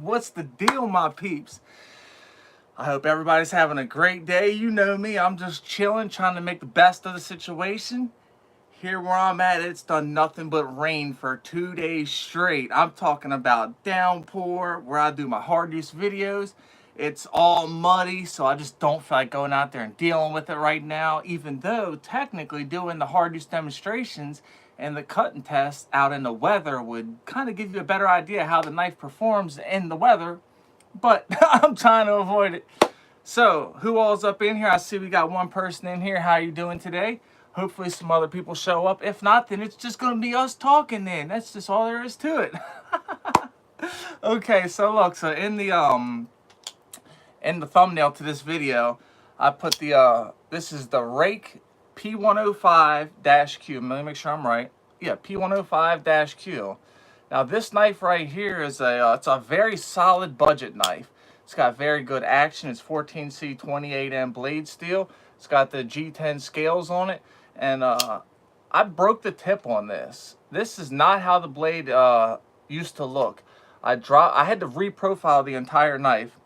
What's the deal, my peeps? I hope everybody's having a great day. You know me, I'm just chilling, trying to make the best of the situation. Here where I'm at, it's done nothing but rain for 2 days straight. I'm talking about downpour, where I do my hard use videos. It's all muddy, so I just don't feel like going out there and dealing with it right now, even though technically doing the hard use demonstrations and the cutting tests out in the weather would kind of give you a better idea how the knife performs in the weather, but I'm trying to avoid it. So, who all's up in here? I see we got one person in here. How are you doing today? Hopefully some other people show up. If not, then it's just going to be us talking then. That's just all there is to it. Okay, so look, so in the thumbnail to this video, I put the this is the Rake P105-Q. Let me make sure I'm right. Yeah, P105-Q. Now this knife right here is it's a very solid budget knife. It's got very good action. It's 14C 28M blade steel. It's got the G10 scales on it, and I broke the tip on this. This is not how the blade used to look. I had to reprofile the entire knife.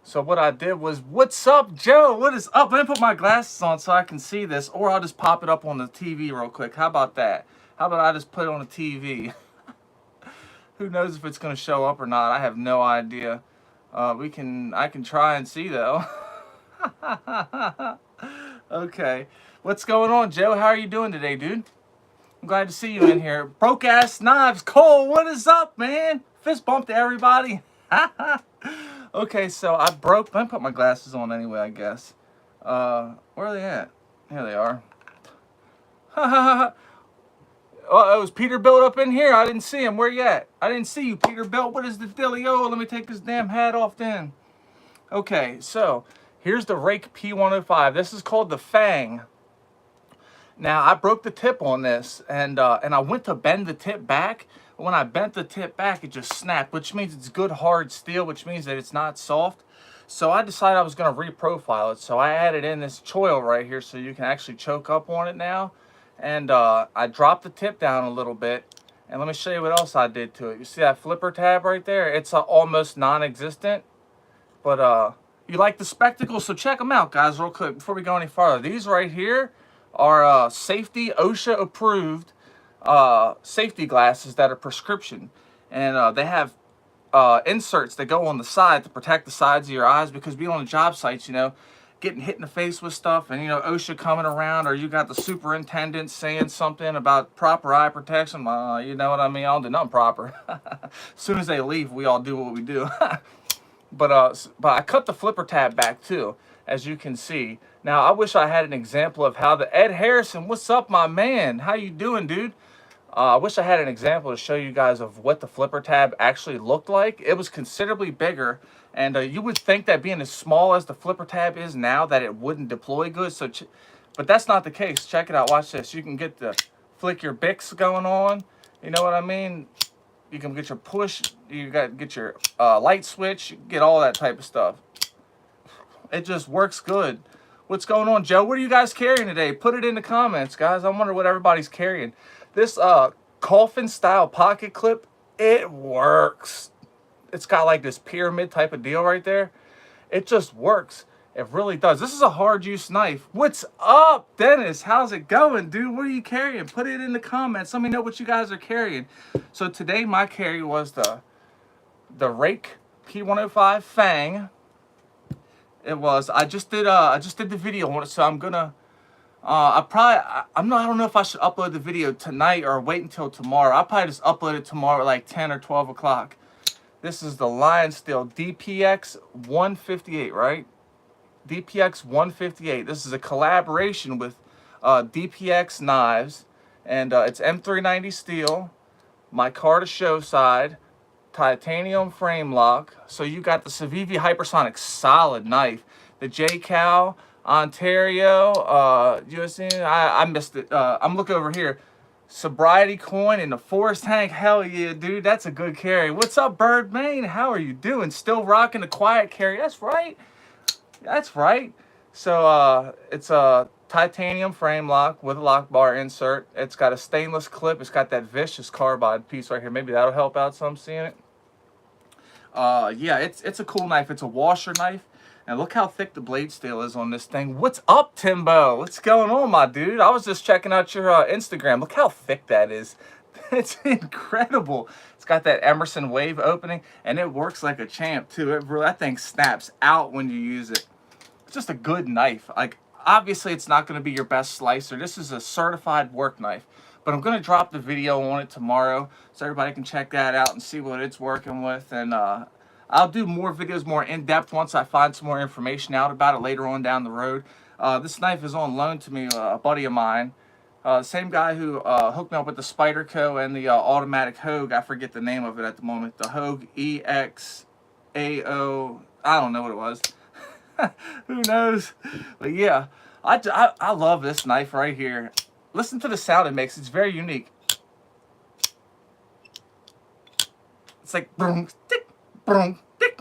So what I did was, what's up, Joe? What is up? Let me put my glasses on so I can see this, or I'll just pop it up on the TV real quick. How about that? How about I just put it on the TV? Who knows if it's going to show up or not? I have no idea. I can try and see though. Okay, what's going on, Joe? How are you doing today, dude? I'm glad to see you in here. Broke ass knives, Cole. What is up, man? Fist bump to everybody. Okay, so I broke. Let me put my glasses on anyway, I guess. Where are they at? Here they are. Oh, it was Peterbilt up in here. I didn't see him. Where you at? I didn't see you, Peterbilt. What is the dealio? Let me take this damn hat off then. Okay, so here's the Rake P105. This is called the Fang. Now, I broke the tip on this, and I went to bend the tip back. When I bent the tip back, it just snapped, which means it's good hard steel, which means that it's not soft. So I decided I was going to reprofile it. So I added in this choil right here so you can actually choke up on it now. And I dropped the tip down a little bit. And let me show you what else I did to it. You see that flipper tab right there? It's almost non-existent. But you like the spectacles, so check them out, guys, real quick before we go any farther. These right here are safety, OSHA approved safety glasses that are prescription, and they have inserts that go on the side to protect the sides of your eyes, because being on the job sites, you know, getting hit in the face with stuff, and you know, OSHA coming around, or you got the superintendent saying something about proper eye protection, you know what I mean? I don't do nothing proper. As soon as they leave, we all do what we do. But I cut the flipper tab back too, as you can see. Now, I wish I had an example of how the Ed Harrison, what's up, my man? How you doing, dude? I wish I had an example to show you guys of what the flipper tab actually looked like. It was considerably bigger, and you would think that being as small as the flipper tab is now that it wouldn't deploy good. So, but that's not the case. Check it out. Watch this. You can get the flick your Bics going on. You know what I mean? You can get your push. You got to get your light switch. You can get all that type of stuff. It just works good. What's going on, Joe? What are you guys carrying today? Put it in the comments, guys. I wonder what everybody's carrying. This coffin style pocket clip, it works. It's got like this pyramid type of deal right there. It just works. It really does. This is a hard use knife. What's up, Dennis? How's it going, dude? What are you carrying? Put it in the comments. Let me know what you guys are carrying. So today my carry was the Rake P105 Fang. It was. I just did the video on it, so I'm gonna. I don't know if I should upload the video tonight or wait until tomorrow. I'll probably just upload it tomorrow at like 10 or 12 o'clock. This is the Lion Steel DPX 158, right? DPX 158. This is a collaboration with DPX knives, and it's M390 steel, micarta show side, titanium frame lock. So you got the Civivi Hypersonic solid knife, the J-Cal Ontario, USA. I missed it. I'm looking over here. Sobriety coin in the Forest Tank. Hell yeah, dude. That's a good carry. What's up, Bird Main? How are you doing? Still rocking the quiet carry. That's right. That's right. So it's a titanium frame lock with a lock bar insert. It's got a stainless clip. It's got that vicious carbide piece right here. Maybe that'll help out some seeing it. Yeah, it's a cool knife. It's a washer knife. And look how thick the blade steel is on this thing. What's up, Timbo? What's going on, my dude? I was just checking out your Instagram. Look how thick that is. It's incredible. It's got that Emerson wave opening, and it works like a champ, too. That thing snaps out when you use it. It's just a good knife. Like, obviously, it's not going to be your best slicer. This is a certified work knife. But I'm going to drop the video on it tomorrow so everybody can check that out and see what it's working with. And I'll do more videos, more in-depth, once I find some more information out about it later on down the road. This knife is on loan to me, a buddy of mine. Same guy who hooked me up with the Spyderco and the automatic Hogue. I forget the name of it at the moment. The Hogue EXAO. I don't know what it was. Who knows? But yeah, I love this knife right here. Listen to the sound it makes. It's very unique. It's like boom, tick, boom, tick.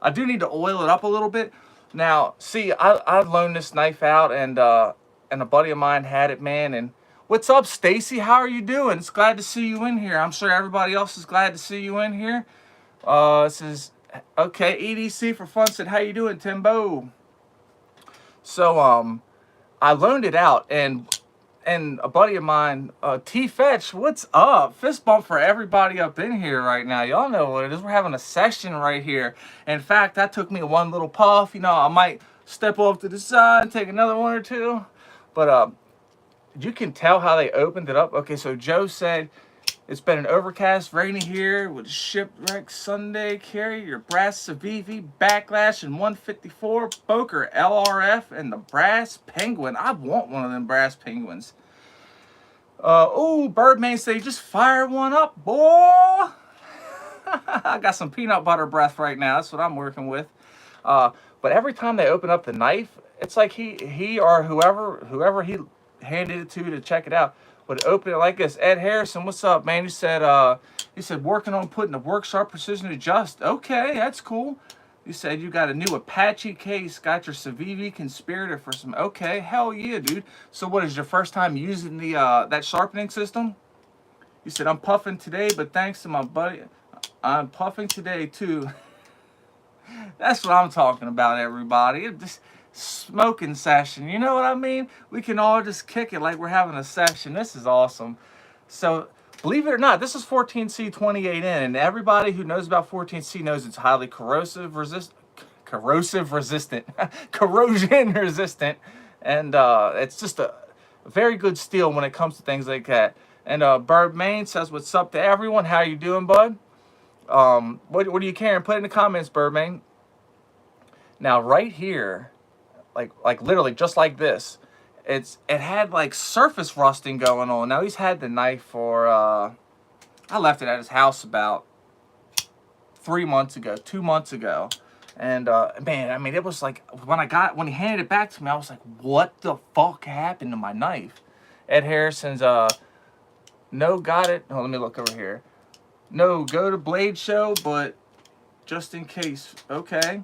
I do need to oil it up a little bit. Now, see, I loaned this knife out, and a buddy of mine had it, man. And what's up, Stacy? How are you doing? It's glad to see you in here. I'm sure everybody else is glad to see you in here. This is okay. EDC for fun said, "How you doing, Timbo?" So I loaned it out, and a buddy of mine, T-Fetch, what's up? Fist bump for everybody up in here right now. Y'all know what it is. We're having a session right here. In fact, that took me one little puff. You know, I might step off to the side and take another one or two. But you can tell how they opened it up. Okay, so Joe said, it's been an overcast, rainy here with shipwreck Sunday. Carry your brass Civivi backlash and 154 Boker LRF and the brass penguin. I want one of them brass penguins. Oh, Birdman say just fire one up, boy. I got some peanut butter breath right now. That's what I'm working with. But every time they open up the knife, it's like he or whoever he handed it to check it out would open it like this. Ed Harrison, what's up, man? He said working on putting the workshop precision adjust. Okay, that's cool. You said you got a new Apache case, got your Civivi Conspirator for some. Okay, hell yeah, dude. So what is your first time using the that sharpening system? You said I'm puffing today, but thanks to my buddy, I'm puffing today too. That's what I'm talking about, everybody. This smoking session, you know what I mean? We can all just kick it like we're having a session. This is awesome. So believe it or not, this is 14C 28N, and everybody who knows about 14C knows it's highly corrosion resistant, and it's just a very good steel when it comes to things like that. And Bird Main says, what's up to everyone? How you doing, bud? What are you carrying? Put it in the comments, Birdman. Now right here, like literally just like this, it had like surface rusting going on. Now he's had the knife for I left it at his house about 2 months ago, and man, I mean, it was like when he handed it back to me, I was like, what the fuck happened to my knife? Ed Harrison's no, got it. Oh, let me look over here. No, go to Blade Show, but just in case. Okay.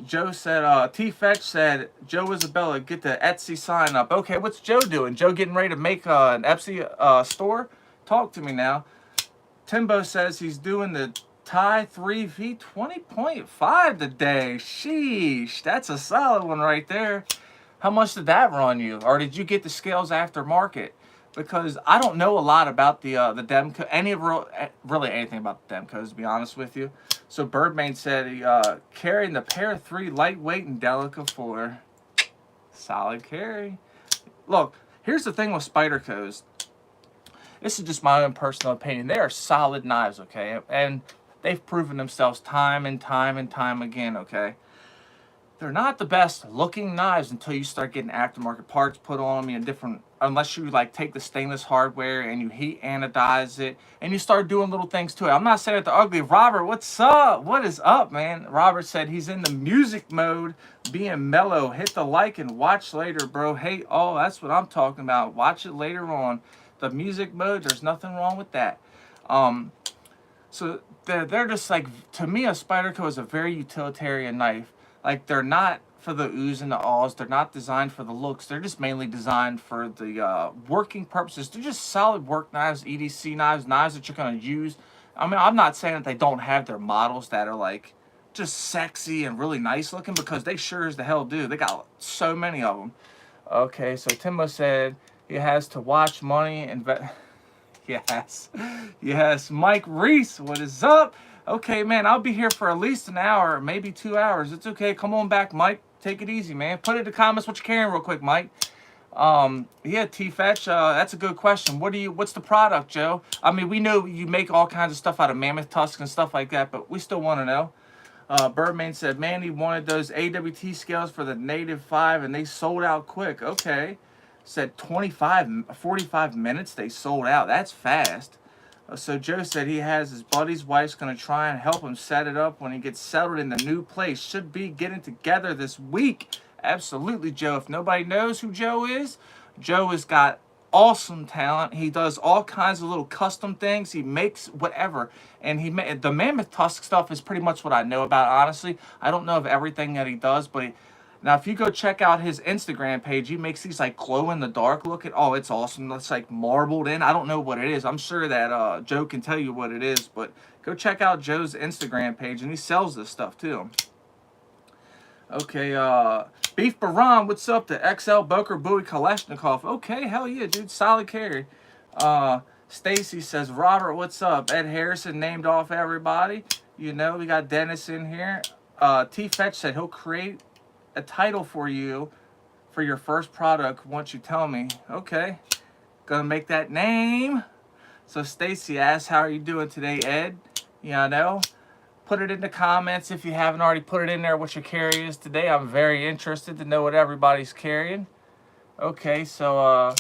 Joe said, T-Fetch said, Joe Isabella, get the Etsy sign up. Okay, what's Joe doing? Joe getting ready to make an Etsy store? Talk to me now. Timbo says he's doing the Thai 3V 20.5 today. Sheesh, that's a solid one right there. How much did that run you? Or did you get the scales aftermarket? Because I don't know a lot about the Demco, really anything about the Demcos, to be honest with you. So Birdman said he carrying the Pair 3 lightweight and Delica 4. Solid carry. Look, here's the thing with Spydercos. This is just my own personal opinion. They are solid knives, okay? And they've proven themselves time and time and time again, okay? They're not the best looking knives until you start getting aftermarket parts put on them, different, unless you like take the stainless hardware and you heat anodize it and you start doing little things to it. I'm not saying it the ugly. Robert, what's up? What is up, man? Robert said he's in the music mode, being mellow. Hit the like and watch later, bro. Hey, oh, that's what I'm talking about. Watch it later on. The music mode, there's nothing wrong with that. So they're just like, to me, a Spyderco is a very utilitarian knife. Like, they're not for the oohs and the ahs. They're not designed for the looks. They're just mainly designed for the working purposes. They're just solid work knives, EDC knives, knives that you're going to use I mean, I'm not saying that they don't have their models that are like just sexy and really nice looking, because they sure as the hell do. They got so many of them. Okay, so Timbo said he has to watch money and yes, yes. Mike Reese, what is up? Okay, man, I'll be here for at least an hour, maybe 2 hours. It's okay. Come on back, Mike. Take it easy, man. Put it in the comments what you're carrying real quick, Mike. Yeah, T-Fetch, that's a good question. What's the product, Joe? I mean, we know you make all kinds of stuff out of mammoth tusks and stuff like that, but we still want to know. Birdman said, Mandy wanted those AWT scales for the Native 5 and they sold out quick. Okay. Said 45 minutes they sold out. That's fast. So Joe said he has his buddy's wife's going to try and help him set it up when he gets settled in the new place. Should be getting together this week. Absolutely, Joe. If nobody knows who Joe is, Joe has got awesome talent. He does all kinds of little custom things. He makes whatever. And the mammoth tusk stuff is pretty much what I know about, honestly. I don't know of everything that he does, but now if you go check out his Instagram page, he makes these like glow in the dark looking. Oh, it's awesome. It's like marbled in. I don't know what it is. I'm sure that Joe can tell you what it is, but go check out Joe's Instagram page, and he sells this stuff too. Okay, Beef Baran, what's up? The XL Boker Bowie Kalashnikov. Okay, hell yeah, dude. Solid carry. Stacy says, Robert, what's up? Ed Harrison named off everybody. You know, we got Dennis in here. T-Fetch said he'll create a title for you for your first product once you tell me. Okay, gonna make that name. So Stacy asks, how are you doing today, Ed? You know, put it in the comments if you haven't already put it in there what your carry is today. I'm very interested to know what everybody's carrying. Okay, so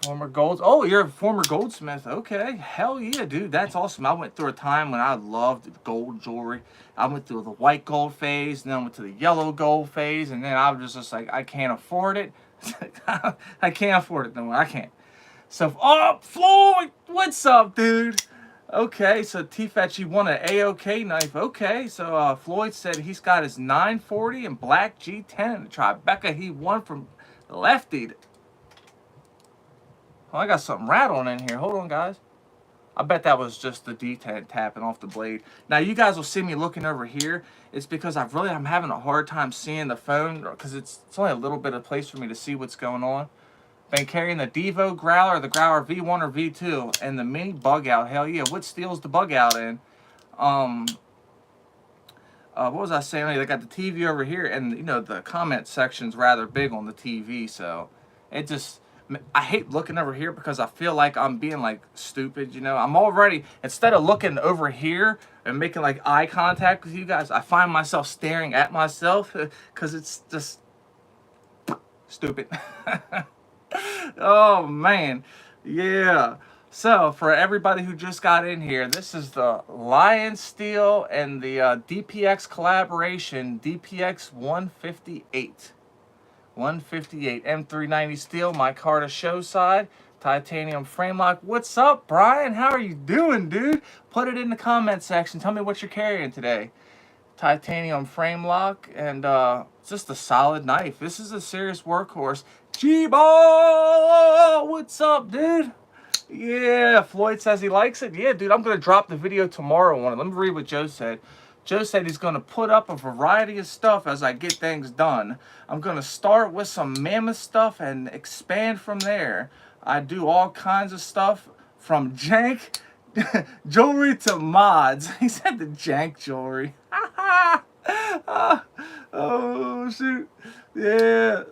former golds. Oh, you're a former goldsmith. Okay, hell yeah, dude. That's awesome. I went through a time when I loved gold jewelry. I went through the white gold phase, and then went to the yellow gold phase, and then I was just like, I can't afford it. I can't afford it no more. I can't. So, oh, Floyd, what's up, dude? Okay, so T-Fetch, he won an AOK knife. Okay, so Floyd said he's got his 940 and black G10. Tribeca he won from Lefty. Oh, I got something rattling in here. Hold on, guys. I bet that was just the D10 tapping off the blade. Now, you guys will see me looking over here. It's because I'm having a hard time seeing the phone, because it's only a little bit of place for me to see what's going on. Been carrying the Devo Growler, the Growler V1 or V2, and the mini bug out. Hell yeah. What steel's the bug out in? What was I saying? They got the TV over here, and you know the comment section's rather big on the TV, so it just, I hate looking over here because I feel like I'm being like stupid, you know. I'm already, instead of looking over here and making like eye contact with you guys, I find myself staring at myself because it's just stupid. Oh man, yeah. So for everybody who just got in here, this is the Lion Steel and the DPX collaboration, DPX 158. 158 M390 steel, my Carta show side, titanium frame lock. What's up, Brian? How are you doing, dude? Put it in the comment section. Tell me what you're carrying today. Titanium frame lock, and just a solid knife. This is a serious workhorse. G-Ball! What's up, dude? Yeah, Floyd says he likes it. Yeah, dude, I'm going to drop the video tomorrow on it. Let me read what Joe said. Joe said he's going to put up a variety of stuff as I get things done. I'm going to start with some mammoth stuff and expand from there. I do all kinds of stuff from jank jewelry to mods. He said the jank jewelry. Oh, shoot. Yeah.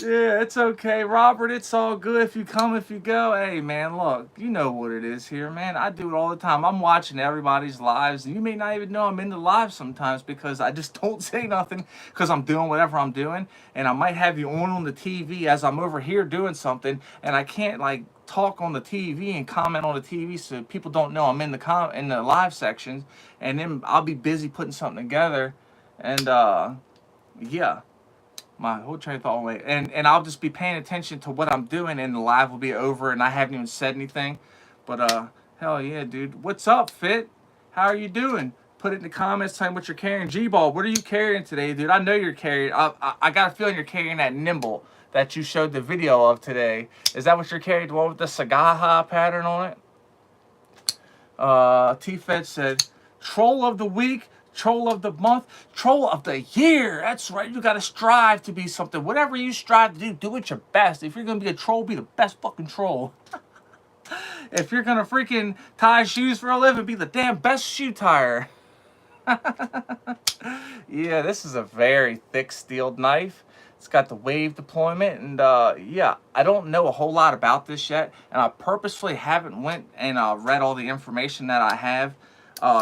Yeah, it's okay, Robert. It's all good. If you come, if you go. Hey, man, look, you know what it is here, man. I do it all the time. I'm watching everybody's lives, and you may not even know I'm in the live sometimes because I just don't say nothing because I'm doing whatever I'm doing, and I might have you on the TV as I'm over here doing something, and I can't, like, talk on the TV and comment on the TV so people don't know I'm in the live sections, and then I'll be busy putting something together, and, yeah. My whole train of thought away, and I'll just be paying attention to what I'm doing, and the live will be over, and I haven't even said anything. But hell yeah, dude. What's up, Fit? How are you doing? Put it in the comments. Tell me what you're carrying. G-Ball, what are you carrying today, dude? I know you're carrying. I got a feeling you're carrying that Nimble that you showed the video of today. Is that what you're carrying? The one with the Sagaha pattern on it? T-Fed said, troll of the week, troll of the month, troll of the year. That's right. You got to strive to be something. Whatever you strive to do, do it your best. If you're going to be a troll, be the best fucking troll. If you're going to freaking tie shoes for a living, be the damn best shoe tire. Yeah, this is a very thick steeled knife. It's got the wave deployment, and yeah, I don't know a whole lot about this yet, and I purposefully haven't went and read all the information that I have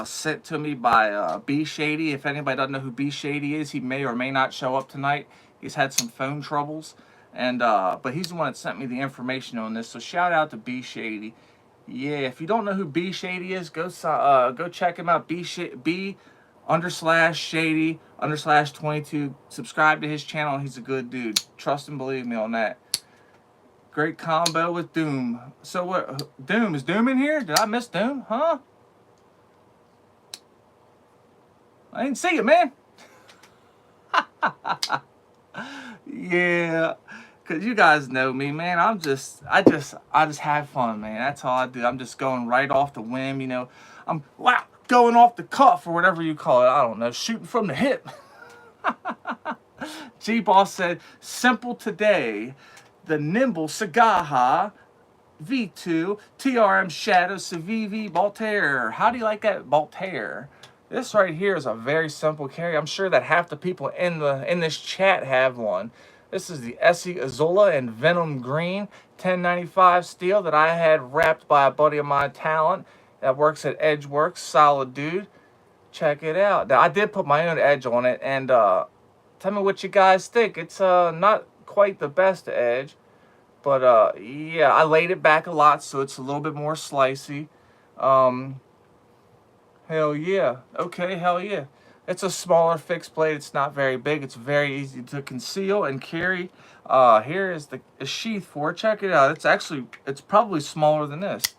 sent to me by B Shady. If anybody doesn't know who B Shady is, he may or may not show up tonight. He's had some phone troubles, and but he's the one that sent me the information on this. So shout out to B Shady. Yeah, if you don't know who B Shady is, go check him out. B_Shady_22. Subscribe to his channel. He's a good dude. Trust and believe me on that. Great combo with Doom. So what? Doom, is Doom in here? Did I miss Doom? Huh? I didn't see it, man. Yeah, cause you guys know me, man. I just have fun, man. That's all I do. I'm just going right off the whim, you know. I'm going off the cuff or whatever you call it. I don't know, shooting from the hip. G-Boss said, simple today. The nimble Sagaha V2 TRM Shadow Civivi Voltaire. How do you like that Voltaire? This right here is a very simple carry. I'm sure that half the people in this chat have one. This is the Essie Azola in Venom Green 1095 steel that I had wrapped by a buddy of mine, Talent, that works at Edgeworks. Solid dude. Check it out. Now, I did put my own edge on it, and tell me what you guys think. It's not quite the best edge, but yeah, I laid it back a lot, so it's a little bit more slicey. Hell yeah. Okay, hell yeah. It's a smaller fixed blade. It's not very big. It's very easy to conceal and carry. Here is the sheath for it. Check it out. It's probably smaller than this.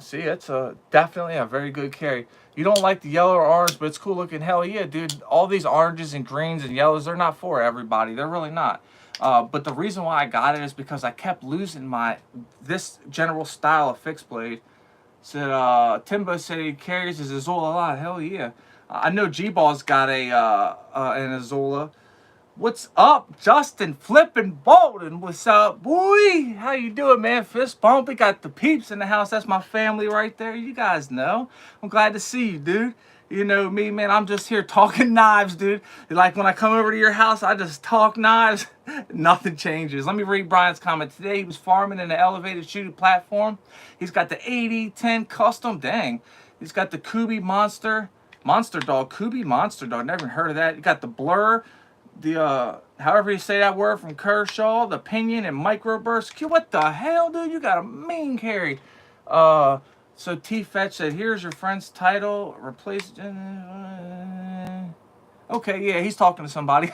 See, it's definitely a very good carry. You don't like the yellow or orange, but it's cool looking. Hell yeah, dude. All these oranges and greens and yellows, they're not for everybody. They're really not. But the reason why I got it is because I kept losing this general style of fixed blade. Said Timbo said he carries his Azola a lot. Hell yeah. I know G-Ball's got an Azola. What's up, Justin Flippin' Bolden? What's up, boy? How you doing, man? Fist bump. We got the Peeps in the house. That's my family right there. You guys know. I'm glad to see you, dude. You know me, man. I'm just here talking knives, dude. Like when I come over to your house, I just talk knives. Nothing changes. Let me read Brian's comment. Today he was farming in an elevated shooting platform. He's got the 80-10 custom. Dang. He's got the Kubi Monster Dog. Kubi Monster Dog. Never heard of that. You got the Blur. The however you say that word from Kershaw. The Pinion and Microburst. What the hell, dude? You got a mean carry. So T-Fetch said, here's your friend's title. Replace... Okay, yeah, he's talking to somebody.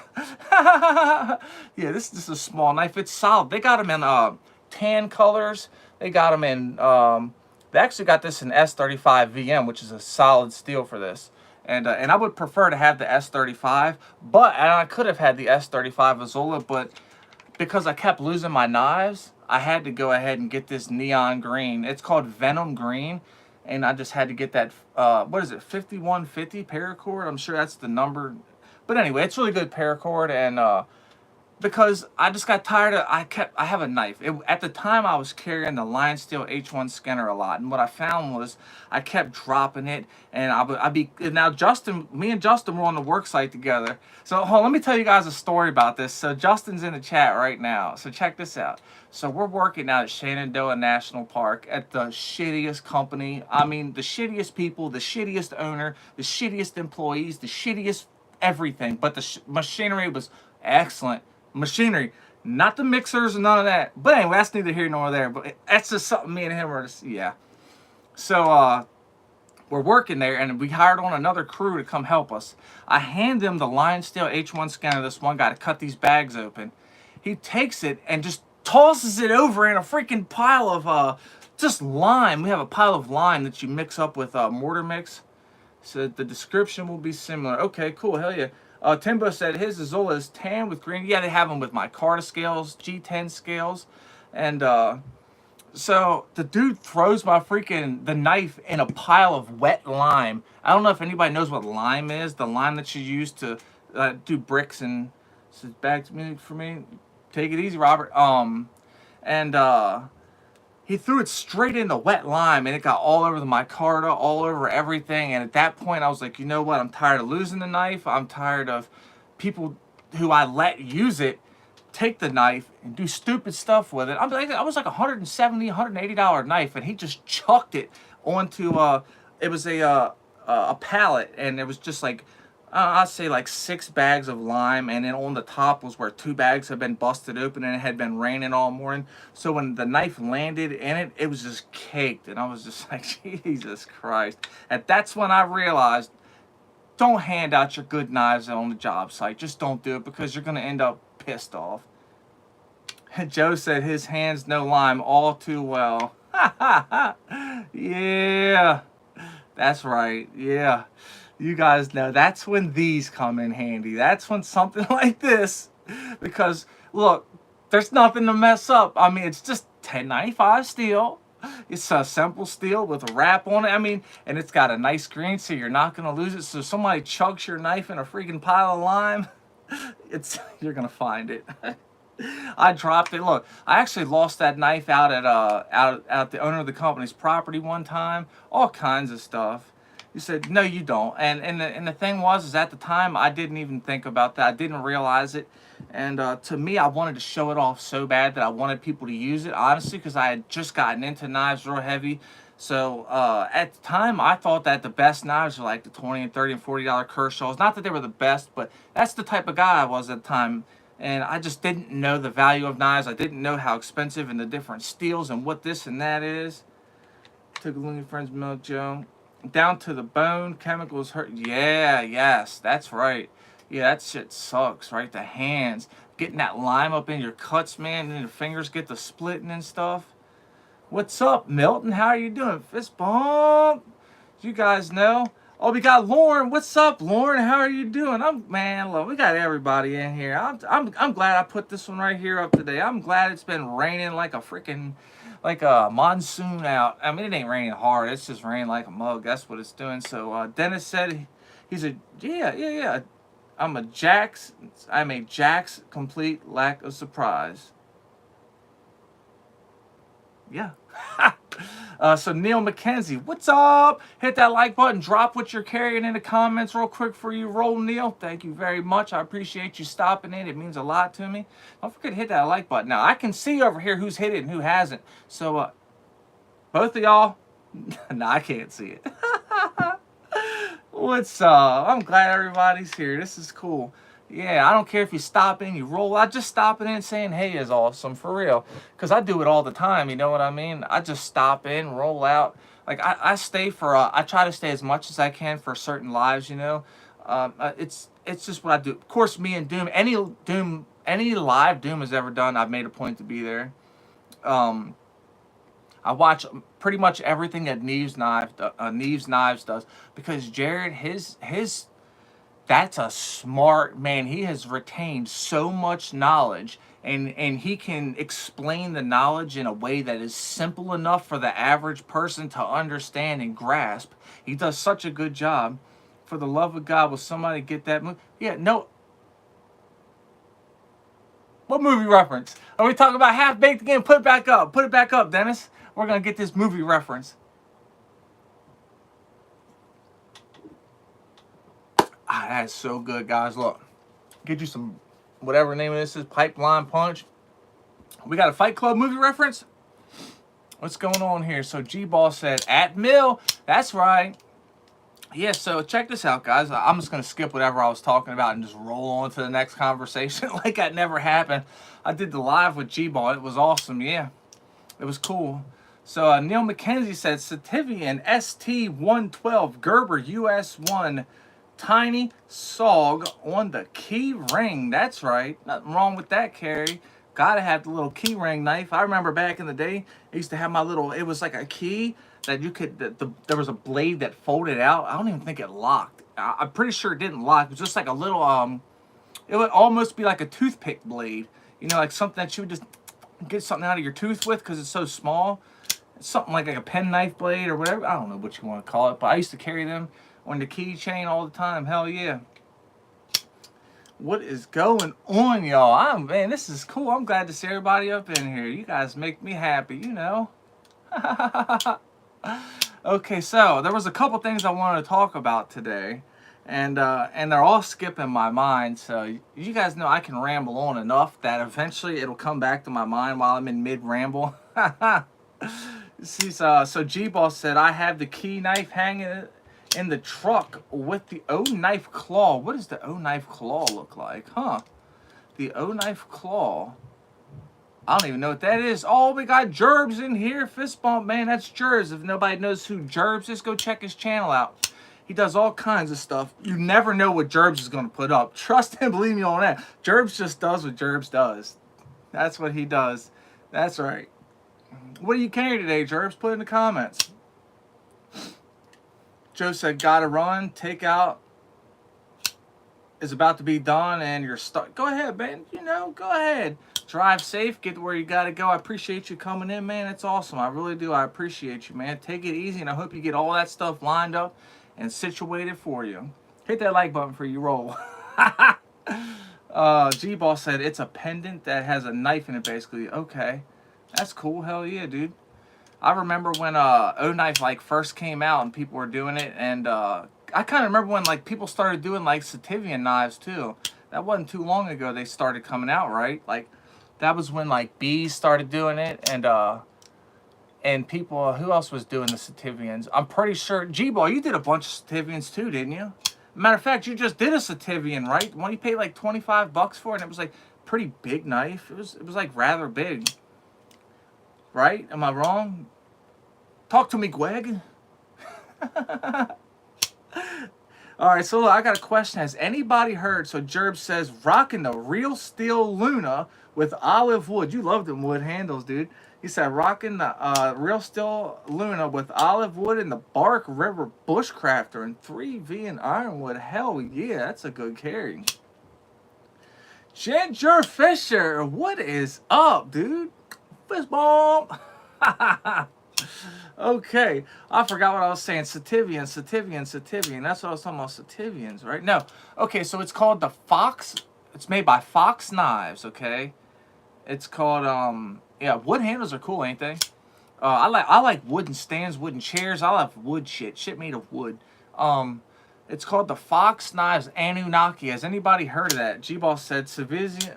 Yeah, this is a small knife. It's solid. They got them in tan colors. They got them in... they actually got this in S35 VM, which is a solid steel for this. And I would prefer to have the S35, and I could have had the S35 Azola, but because I kept losing my knives, I had to go ahead and get this neon green. It's called Venom Green, and I just had to get that, what is it, 5150 paracord? I'm sure that's the number. But anyway, it's really good paracord, and because I just got tired of, I have a knife. At the time, I was carrying the Lion Steel H1 Skinner a lot, and what I found was I kept dropping it, and now me and Justin were on the work site together. So hold on, let me tell you guys a story about this. So Justin's in the chat right now, so check this out. So we're working out at Shenandoah National Park at the shittiest company. I mean, the shittiest people, the shittiest owner, the shittiest employees, the shittiest everything, but the machinery was excellent. Machinery, not the mixers and none of that. But anyway, that's neither here nor there. But that's just something me and him are just, yeah. So we're working there, and we hired on another crew to come help us. I hand them the Lion Steel H1 scanner, this one guy, to cut these bags open. He takes it and just tosses it over in a freaking pile of just lime. We have a pile of lime that you mix up with mortar mix. So the description will be similar. Okay, cool, hell yeah. Timbo said his Azola is tan with green. Yeah, they have them with my Carta scales, G10 scales. And So the dude throws the knife in a pile of wet lime. I don't know if anybody knows what lime is. The lime that you use to do bricks and. This is back to me for me. Take it easy, Robert. And he threw it straight into wet lime, and it got all over the micarta, all over everything. And at that point, I was like, you know what? I'm tired of losing the knife. I'm tired of people who I let use it take the knife and do stupid stuff with it. I was like $170, $180 knife, and he just chucked it onto it was a pallet, and it was just like I'd say like 6 bags of lime, and then on the top was where 2 bags had been busted open, and it had been raining all morning. So when the knife landed in it, it was just caked, and I was just like, Jesus Christ. And that's when I realized, don't hand out your good knives on the job site. Just don't do it, because you're going to end up pissed off. Joe said his hands know lime all too well. Yeah, that's right. Yeah, you guys know that's when these come in handy. That's when something like this, because look, there's nothing to mess up. I mean, it's just 1095 steel. It's a simple steel with a wrap on it. I mean, and it's got a nice green, so you're not gonna lose it. So if somebody chucks your knife in a freaking pile of lime, you're gonna find it. I dropped it. Look, I actually lost that knife out at the owner of the company's property one time. All kinds of stuff. He said, "No, you don't." And the thing was, is at the time I didn't even think about that. I didn't realize it. And to me, I wanted to show it off so bad that I wanted people to use it, honestly, because I had just gotten into knives real heavy. So at the time, I thought that the best knives were like the $20 and $30 and $40 Kershaws. Not that they were the best, but that's the type of guy I was at the time. And I just didn't know the value of knives. I didn't know how expensive and the different steels and what this and that is. Took a look at friend's milk, Joe. Down to the bone, chemicals hurt. Yeah, yes, that's right. Yeah, that shit sucks, right? The hands. Getting that lime up in your cuts, man, and your fingers get the splitting and stuff. What's up, Milton? How are you doing? Fist bump. You guys know. Oh, we got Lauren. What's up, Lauren? How are you doing? Look, we got everybody in here. I'm glad I put this one right here up today. I'm glad it's been raining like a monsoon out. I mean, it ain't raining hard. It's just raining like a mug. That's what it's doing. So Dennis said he's a yeah. I'm a Jack's complete lack of surprise. Yeah. So Neil McKenzie, what's up? Hit that like button. Drop what you're carrying in the comments real quick for you. Roll, Neil. Thank you very much. I appreciate you stopping in. It means a lot to me. Don't forget to hit that like button. Now, I can see over here who's hit it and who hasn't. So, both of y'all, no, I can't see it. What's up? I'm glad everybody's here. This is cool. Yeah, I don't care if you stop in, you roll. I just stopping in and saying hey is awesome, for real. Because I do it all the time, you know what I mean? I just stop in, roll out. Like, I stay for, I try to stay as much as I can for certain lives, you know? It's just what I do. Of course, me and Doom, any live Doom has ever done, I've made a point to be there. I watch pretty much everything that Neves Knives does, because Jared, that's a smart man. He has retained so much knowledge, and he can explain the knowledge in a way that is simple enough for the average person to understand and grasp. He does such a good job. For the love of God, will somebody get that movie? Yeah, no. What movie reference? Are we talking about Half Baked again? Put it back up. Put it back up, Dennis. We're going to get this movie reference. Ah, that is so good, guys. Look. Get you some, whatever the name of this is, Pipeline Punch. We got a Fight Club movie reference? What's going on here? So G-Ball said, at Mill. That's right. Yeah, so check this out, guys. I'm just going to skip whatever I was talking about and just roll on to the next conversation like that never happened. I did the live with G-Ball. It was awesome, yeah. It was cool. So Neil McKenzie said, Sativian ST112 Gerber US1 tiny sog on the key ring. That's right. Nothing wrong with that, Carrie. Gotta have the little key ring knife. I remember back in the day, I used to have my little, it was like a key that you could, there was a blade that folded out. I don't even think it locked. I'm pretty sure it didn't lock. It was just like a little, it would almost be like a toothpick blade. You know, like something that you would just, get something out of your tooth with because it's so small. It's something like a penknife blade or whatever. I don't know what you want to call it, but I used to carry them on the keychain all the time. Hell yeah. What is going on, y'all? Man, this is cool. I'm glad to see everybody up in here. You guys make me happy, you know. Okay, so there was a couple things I wanted to talk about today, and they're all skipping my mind. So you guys know I can ramble on enough that eventually it'll come back to my mind while I'm in mid ramble. See, so G-Boss said I have the key knife hanging in the truck with the O-knife claw. What does the O-knife claw look like, huh? The O-knife claw. I don't even know what that is. Oh, we got Jerbs in here. Fist bump, man. That's Jerbs. If nobody knows who Jerbs is, go check his channel out. He does all kinds of stuff. You never know what Jerbs is going to put up. Trust and believe me on that. Jerbs just does what Jerbs does. That's what he does. That's right. What do you carry today, Jerbs? Put in the comments. Joe said, gotta run. Takeout is about to be done and you're stuck. Go ahead, man. You know, go ahead. Drive safe. Get to where you gotta go. I appreciate you coming in, man. It's awesome. I really do. I appreciate you, man. Take it easy, and I hope you get all that stuff lined up and situated for you. Hit that like button for you roll. G-Boss said, it's a pendant that has a knife in it, basically. Okay. That's cool. Hell yeah, dude. I remember when O-knife like first came out and people were doing it, and I kind of remember when like people started doing like Sativian knives too. That wasn't too long ago they started coming out, right? Like that was when like bees started doing it, and people, who else was doing the Sativians? I'm pretty sure G-Boy, you did a bunch of Sativians too, didn't you? Matter of fact, you just did a Sativian, right? When you paid like 25 bucks for it, and it was like pretty big knife. It was like rather big. Right? Am I wrong? Talk to me, Gweg. Alright, so look, I got a question. Has anybody heard? So Jerb says, rocking the real steel Luna with olive wood. You love them wood handles, dude. He said, rocking the real steel Luna with olive wood and the Bark River Bushcrafter and 3V and ironwood. Hell yeah, that's a good carry. Ginger Fisher, what is up, dude? Fist bump. Okay, I forgot what I was saying. Sativian. That's what I was talking about. Sativians, right? No. Okay, so it's called the Fox. It's made by Fox Knives. It's called yeah. Wood handles are cool, ain't they? I like wooden stands, wooden chairs. I love wood shit. Shit made of wood. It's called the Fox Knives Anunnaki. Has anybody heard of that? G-Boss said Sativians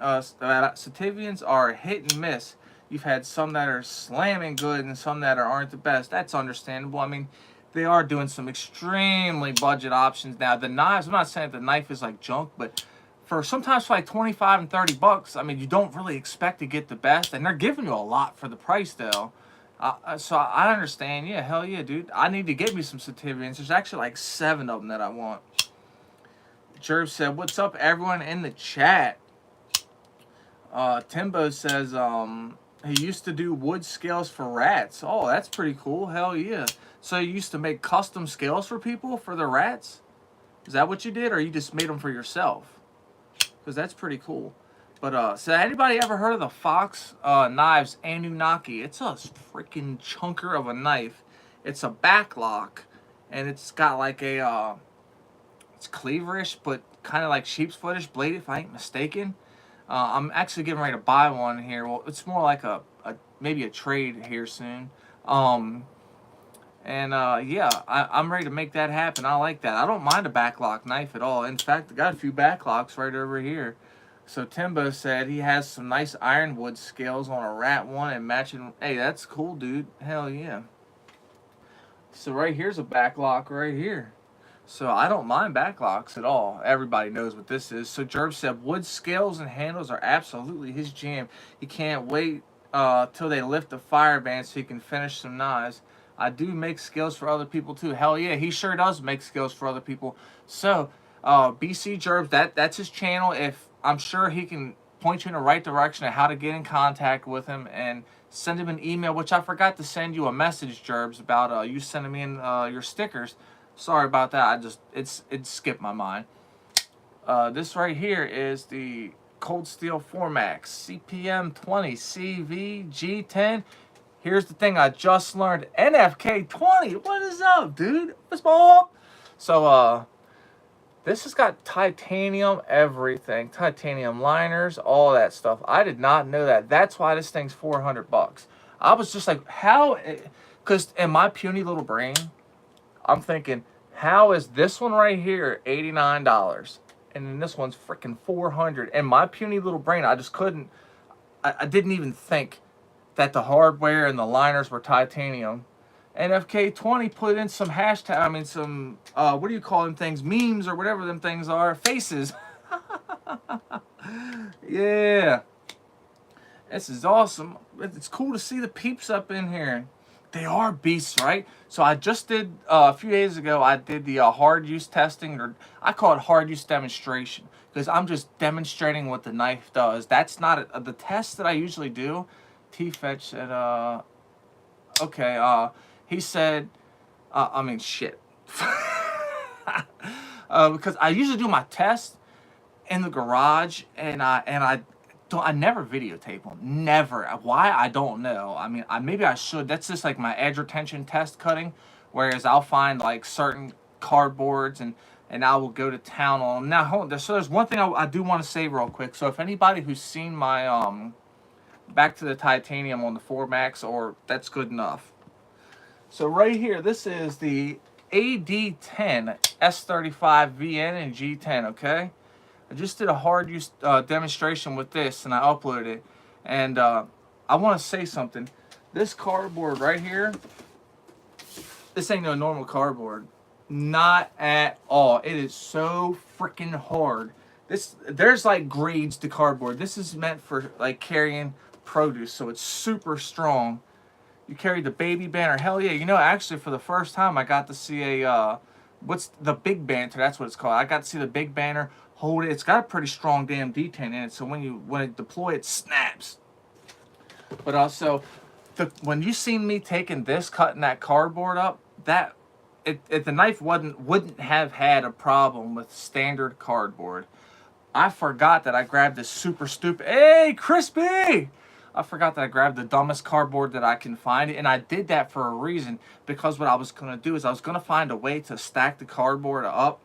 are hit and miss. You've had some that are slamming good and some that aren't the best. That's understandable. I mean, they are doing some extremely budget options now. The knives, I'm not saying the knife is like junk, but sometimes for like 25 and 30 bucks, I mean, you don't really expect to get the best, and they're giving you a lot for the price though. So I understand. Yeah, hell yeah, dude. I need to get me some Sativians. There's actually like 7 of them that I want. Jerv said, what's up, everyone in the chat? Timbo says, he used to do wood scales for rats. Oh, that's pretty cool. Hell yeah. So you used to make custom scales for people for the rats? Is that what you did, or you just made them for yourself? Because that's pretty cool. But, so anybody ever heard of the Fox Knives Anunnaki? It's a freaking chunker of a knife. It's a backlock, and it's got like a, it's cleaverish, but kind of like sheep's footish blade, if I ain't mistaken. I'm actually getting ready to buy one here. Well, it's more like maybe a trade here soon. Yeah, I'm ready to make that happen. I like that. I don't mind a backlock knife at all. In fact, I got a few backlocks right over here. So Timbo said he has some nice ironwood scales on a rat one and matching. Hey, that's cool, dude. Hell yeah. So right here's a backlock right here. So I don't mind backlocks at all. Everybody knows what this is. So Jerb said wood scales and handles are absolutely his jam. He can't wait till they lift the fire band so he can finish some knives. I do make scales for other people too. Hell yeah, he sure does make scales for other people. So BC Jerb, that's his channel. If I'm sure he can point you in the right direction of how to get in contact with him and send him an email, which I forgot to send you a message, Jerbs, about you sending me in your stickers. Sorry about that. It skipped my mind. This right here is the cold steel 4max, CPM 20, CV, G10. Here's the thing I just learned, NFK 20. What is up, dude? What's up? So, this has got titanium everything, titanium liners, all that stuff. I did not know that. That's why this thing's $400. I was just like, how? Because in my puny little brain, I'm thinking, how is this one right here $89 and then this one's freaking $400? In my puny little brain, I just couldn't. I didn't even think that the hardware and the liners were titanium. NFK20 put in some hashtag, I mean some, what do you call them things? Memes or whatever them things are. Faces. Yeah. This is awesome. It's cool to see the peeps up in here. They are beasts, right? So I just did, a few days ago, I did the hard use testing, or I call it hard use demonstration, because I'm just demonstrating what the knife does. That's not the test that I usually do. T-Fetch said, okay, he said, I mean, shit. Because I usually do my test in the garage, and I never videotape them. Never. Why? I don't know. I mean, maybe I should. That's just like my edge retention test cutting. Whereas I'll find like certain cardboards and I will go to town on them. Now, hold on. So there's one thing I do want to say real quick. So if anybody who's seen my back to the titanium on the 4max, or that's good enough. So right here, this is the AD10 S35 VN and G10. Okay. I just did a hard use demonstration with this, and I uploaded it. And I want to say something. This cardboard right here, this ain't no normal cardboard. Not at all. It is so freaking hard. There's like grades to cardboard. This is meant for like carrying produce, so it's super strong. You carry the baby banner. Hell yeah. You know, actually, for the first time, I got to see a, what's the big banter? That's what it's called. I got to see the big banner. Hold it. It's got a pretty strong damn detent in it, so when it deploy, it snaps. But also, when you seen me taking this, cutting that cardboard up, the knife wouldn't have had a problem with standard cardboard. I forgot that I grabbed this super stupid. Hey, Crispy! I forgot that I grabbed the dumbest cardboard that I can find, and I did that for a reason, because what I was gonna do is I was gonna find a way to stack the cardboard up.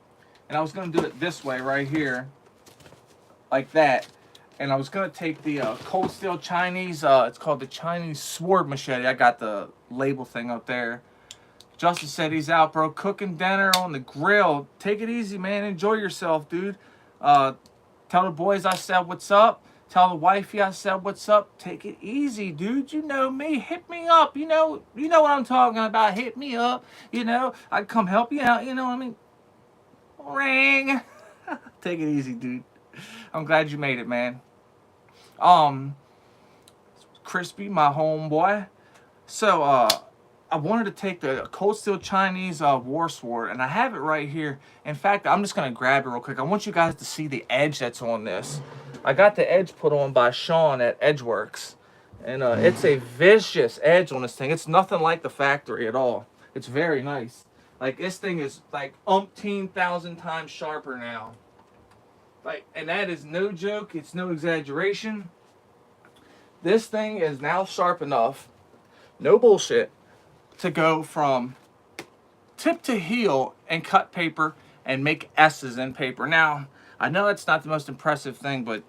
And I was going to do it this way right here, like that. And I was going to take the cold steel Chinese, it's called the Chinese sword machete. I got the label thing up there. Justin said he's out, bro. Cooking dinner on the grill. Take it easy, man. Enjoy yourself, dude. Tell the boys I said what's up. Tell the wifey I said what's up. Take it easy, dude. You know me. Hit me up. You know what I'm talking about. Hit me up. You know, I'd come help you out. You know what I mean? Ring. Take it easy, dude. I'm glad you made it, man. Crispy, my homeboy. So, I wanted to take the cold steel Chinese war sword, and I have it right here. In fact, I'm just gonna grab it real quick. I want you guys to see the edge that's on this. I got the edge put on by Sean at Edgeworks, and it's a vicious edge on this thing. It's nothing like the factory at all. It's very nice. Like, this thing is like umpteen thousand times sharper now. Like, and that is no joke. It's no exaggeration. This thing is now sharp enough, no bullshit, to go from tip to heel and cut paper and make S's in paper. Now, I know that's not the most impressive thing, but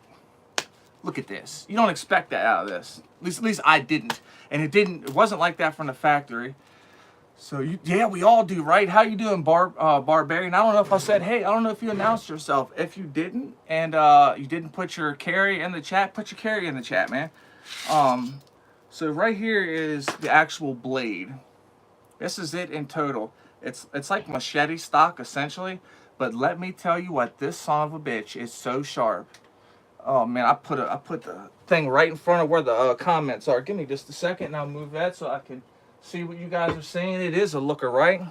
look at this. You don't expect that out of this. At least I didn't. And it wasn't like that from the factory. So, yeah, we all do, right? How you doing, Barbarian? I don't know if I said, hey, I don't know if you announced yourself. If you didn't, and you didn't put your carry in the chat, put your carry in the chat, man. So right here is the actual blade. This is it in total. It's like machete stock, essentially. But let me tell you what, this son of a bitch is so sharp. Oh, man, I put the thing right in front of where the comments are. Give me just a second, and I'll move that so I can see what you guys are saying. It is a looker, right?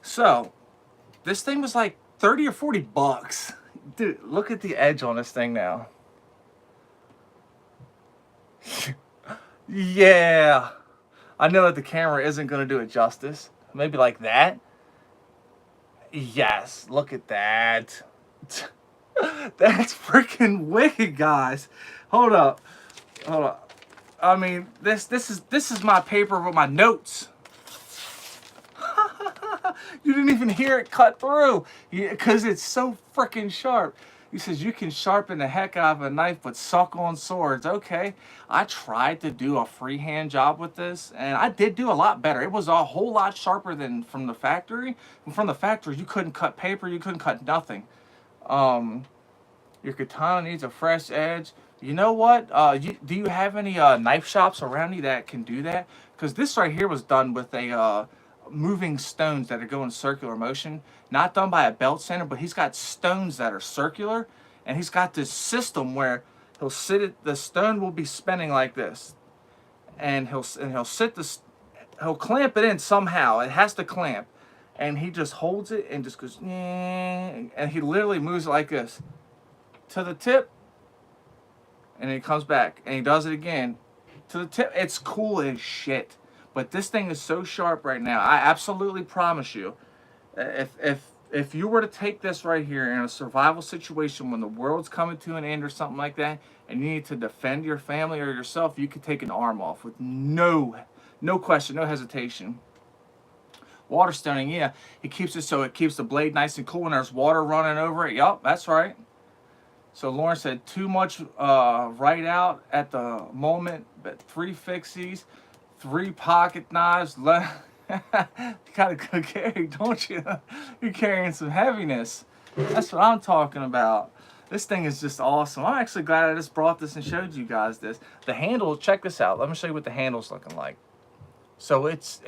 So, this thing was like 30 or 40 bucks. Dude, look at the edge on this thing now. Yeah. I know that the camera isn't going to do it justice. Maybe like that. Yes, look at that. That's freaking wicked, guys. Hold up. Hold up. I mean, this is my paper with my notes. You didn't even hear it cut through because it's so freaking sharp. He says you can sharpen the heck out of a knife but suck on swords. Okay, I tried to do a freehand job with this and I did do a lot better. It was a whole lot sharper than from the factory. And from the factory, you couldn't cut paper, you couldn't cut nothing. Your katana needs a fresh edge. You know what? Do you have any knife shops around you that can do that? Because this right here was done with a moving stones that are going circular motion. Not done by a belt sander, but he's got stones that are circular, and he's got this system where he'll sit it. The stone will be spinning like this, and he'll sit this. He'll clamp it in somehow. It has to clamp, and he just holds it and just goes, and he literally moves it like this to the tip, and then he comes back and he does it again to the tip. It's cool as shit. But this thing is so sharp right now. I absolutely promise you, if you were to take this right here in a survival situation when the world's coming to an end or something like that, and you need to defend your family or yourself, you could take an arm off with no question, no hesitation. Water stoning, yeah, it keeps it so it keeps the blade nice and cool when there's water running over it. Yup, that's right. So Lauren said too much right out at the moment, but 3 fixies. 3 pocket knives. You got a good carry, don't you? You're carrying some heaviness. That's what I'm talking about. This thing is just awesome. I'm actually glad I just brought this and showed you guys this. The handle, check this out. Let me show you what the handle's looking like. So it's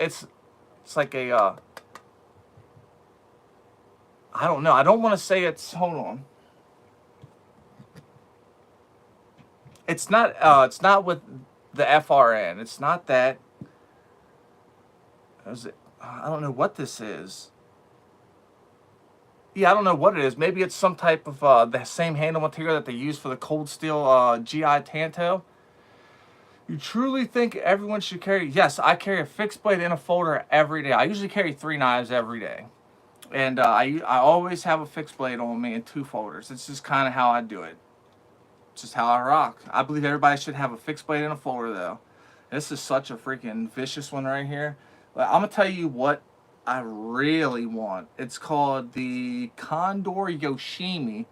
like a I don't know. I don't want to say it's, hold on. It's not with the FRN. It's not that. I don't know what this is. Yeah, I don't know what it is. Maybe it's some type of the same handle material that they use for the Cold Steel GI Tanto. You truly think everyone should carry? Yes, I carry a fixed blade in a folder every day. I usually carry 3 knives every day. And I always have a fixed blade on me in 2 folders. It's just kind of how I do it. It's just how I rock. I believe everybody should have a fixed blade in a folder though. This is such a freaking vicious one right here. I'm going to tell you what I really want. It's called the Condor Yoshimi.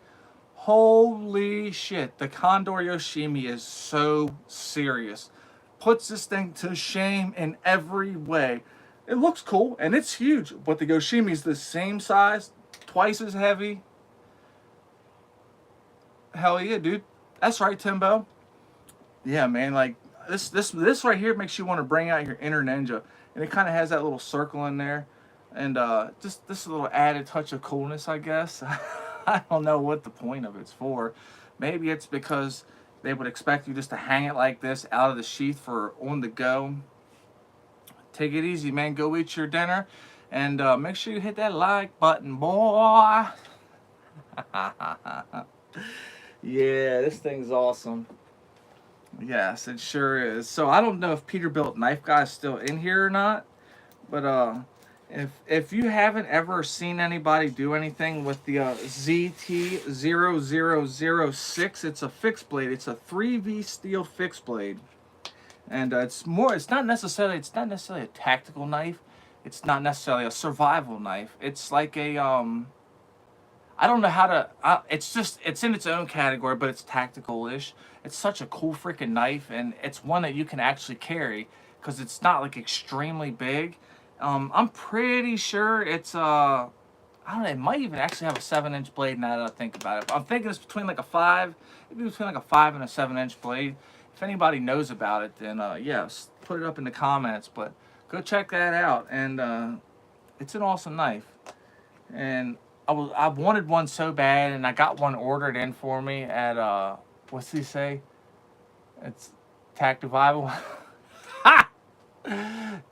Holy shit. The Condor Yoshimi is so serious. Puts this thing to shame in every way. It looks cool and it's huge, but the Yoshimi is the same size, twice as heavy. Hell yeah, dude. That's right, Timbo. Yeah, man, like this right here makes you want to bring out your inner ninja. And it kind of has that little circle in there. And just this little added touch of coolness, I guess. I don't know what the point of it's for. Maybe it's because they would expect you just to hang it like this out of the sheath for on the go. Take it easy, man. Go eat your dinner. And make sure you hit that like button, boy. Yeah, this thing's awesome. Yes, it sure is. So I don't know if Peterbilt Knife Guy is still in here or not, but if you haven't ever seen anybody do anything with the ZT0006, it's a fixed blade. It's a 3V steel fixed blade, and it's not necessarily a tactical knife. It's not necessarily a survival knife. It's like a I don't know how to. It's in its own category, but it's tactical-ish. It's such a cool freaking knife, and it's one that you can actually carry because it's not like extremely big. I'm pretty sure it's I don't know. It might even actually have a 7-inch blade now that I think about it. But I'm thinking it's between like a 5, maybe between like a 5 and a 7-inch blade. If anybody knows about it, then yes, put it up in the comments. But go check that out, and it's an awesome knife, and I wanted one so bad, and I got one ordered in for me at what's he say? It's Tactivival. Ha!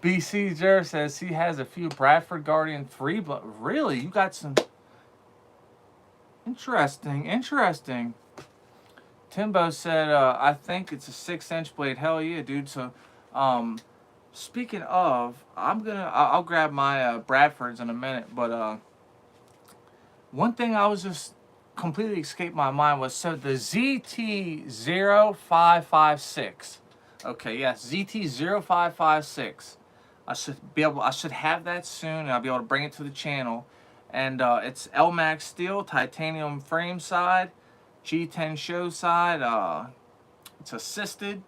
BC Jer says he has a few Bradford Guardian 3, but really, you got some interesting. Timbo said I think it's a 6-inch blade. Hell yeah, dude. So speaking of, I'll grab my Bradfords in a minute, but one thing I was just completely escaped my mind was, so the ZT0556. Okay, yes, ZT0556. I should have that soon, and I'll be able to bring it to the channel. And it's LMAX steel, titanium frame side, G10 show side. It's assisted,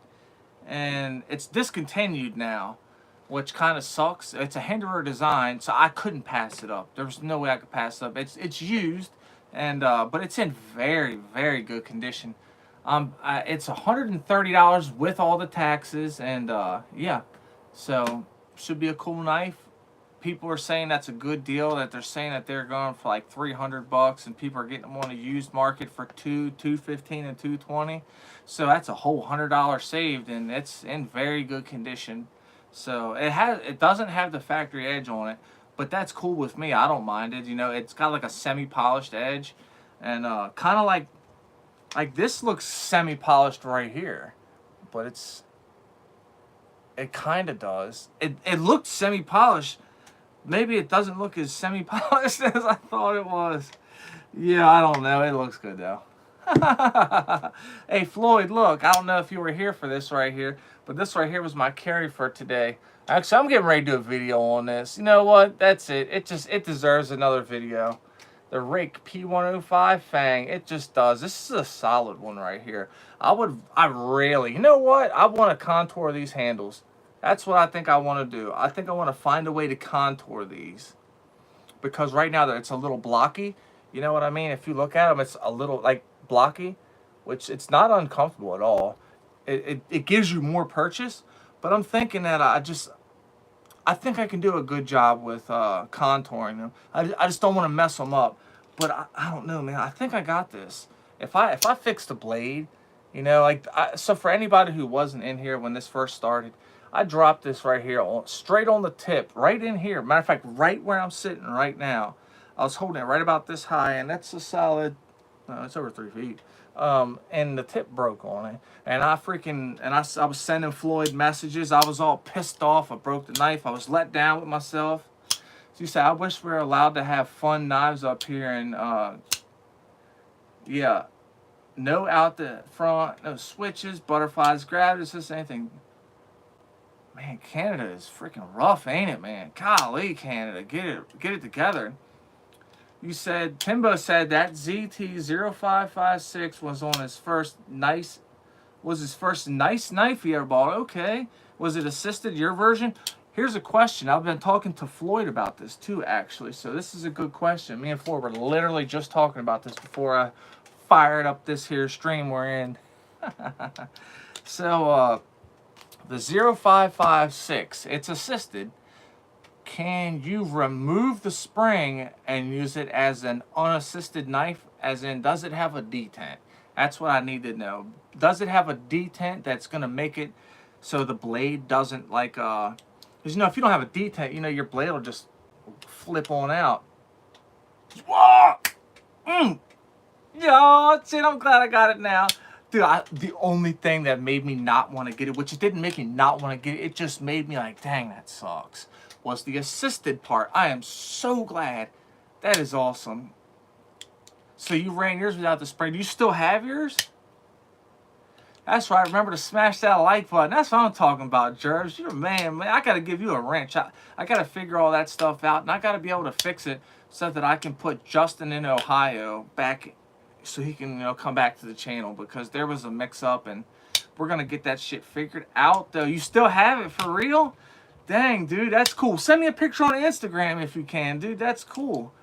and it's discontinued now, which kind of sucks. It's a Hinderer design, so I couldn't pass it up. There's no way I could pass it up. It's used, and but it's in very, very good condition. It's $130 with all the taxes, and yeah, so should be a cool knife. People are saying that's a good deal. That they're saying that they're going for like $300, and people are getting them on a used market for $215 and $220. So that's a whole $100 saved, and it's in very good condition. So it doesn't have the factory edge on it, but that's cool with me. I don't mind it. You know, it's got like a semi-polished edge, and kind of like this looks semi-polished right here, but it kind of does. It looked semi-polished. Maybe it doesn't look as semi-polished as I thought it was. Yeah, I don't know. It looks good, though. Hey, Floyd, look. I don't know if you were here for this right here, but this right here was my carry for today. Actually, I'm getting ready to do a video on this. You know what? That's it. It deserves another video. The Rake P105 Fang. It just does. This is a solid one right here. You know what? I want to contour these handles. That's what I think I want to do. I think I want to find a way to contour these, because right now it's a little blocky. You know what I mean? If you look at them, it's a little like blocky, which it's not uncomfortable at all. It gives you more purchase, but I'm thinking that I think I can do a good job with contouring them. I just don't want to mess them up. But I don't know, man. I think I got this. If I fix the blade, you know, like so for anybody who wasn't in here when this first started, I dropped this right here, straight on the tip, right in here. Matter of fact, right where I'm sitting right now. I was holding it right about this high, and that's a solid, no, it's over 3 feet. And the tip broke on it. And I was sending Floyd messages. I was all pissed off. I broke the knife. I was let down with myself. So you say, I wish we were allowed to have fun knives up here. And, yeah, no out the front, no switches, butterflies, gravities, anything. Man, Canada is freaking rough, ain't it, man? Golly, Canada, get it together. You said, Timbo said that ZT0556 was on his first nice knife he ever bought. Okay. Was it assisted, your version? Here's a question. I've been talking to Floyd about this too, actually. So this is a good question. Me and Floyd were literally just talking about this before I fired up this here stream we're in. So, the 0556, it's assisted. Can you remove the spring and use it as an unassisted knife? As in, does it have a detent? That's what I need to know. Does it have a detent that's going to make it so the blade doesn't like, because you know, if you don't have a detent, you know, your blade will just flip on out. Whoa! Yeah, shit, I'm glad I got it now. Dude, the only thing that made me not want to get it, which it didn't make me not want to get it, it just made me like, dang, that sucks, was the assisted part. I am so glad. That is awesome. So you ran yours without the spring. Do you still have yours? That's right. Remember to smash that like button. That's what I'm talking about, Jervis. You're a man. I got to give you a wrench. I got to figure all that stuff out, and I got to be able to fix it so that I can put Justin in Ohio back so he can, you know, come back to the channel, because there was a mix-up, and we're going to get that shit figured out, though. You still have it for real? Dang, dude, that's cool. Send me a picture on Instagram if you can, dude. That's cool.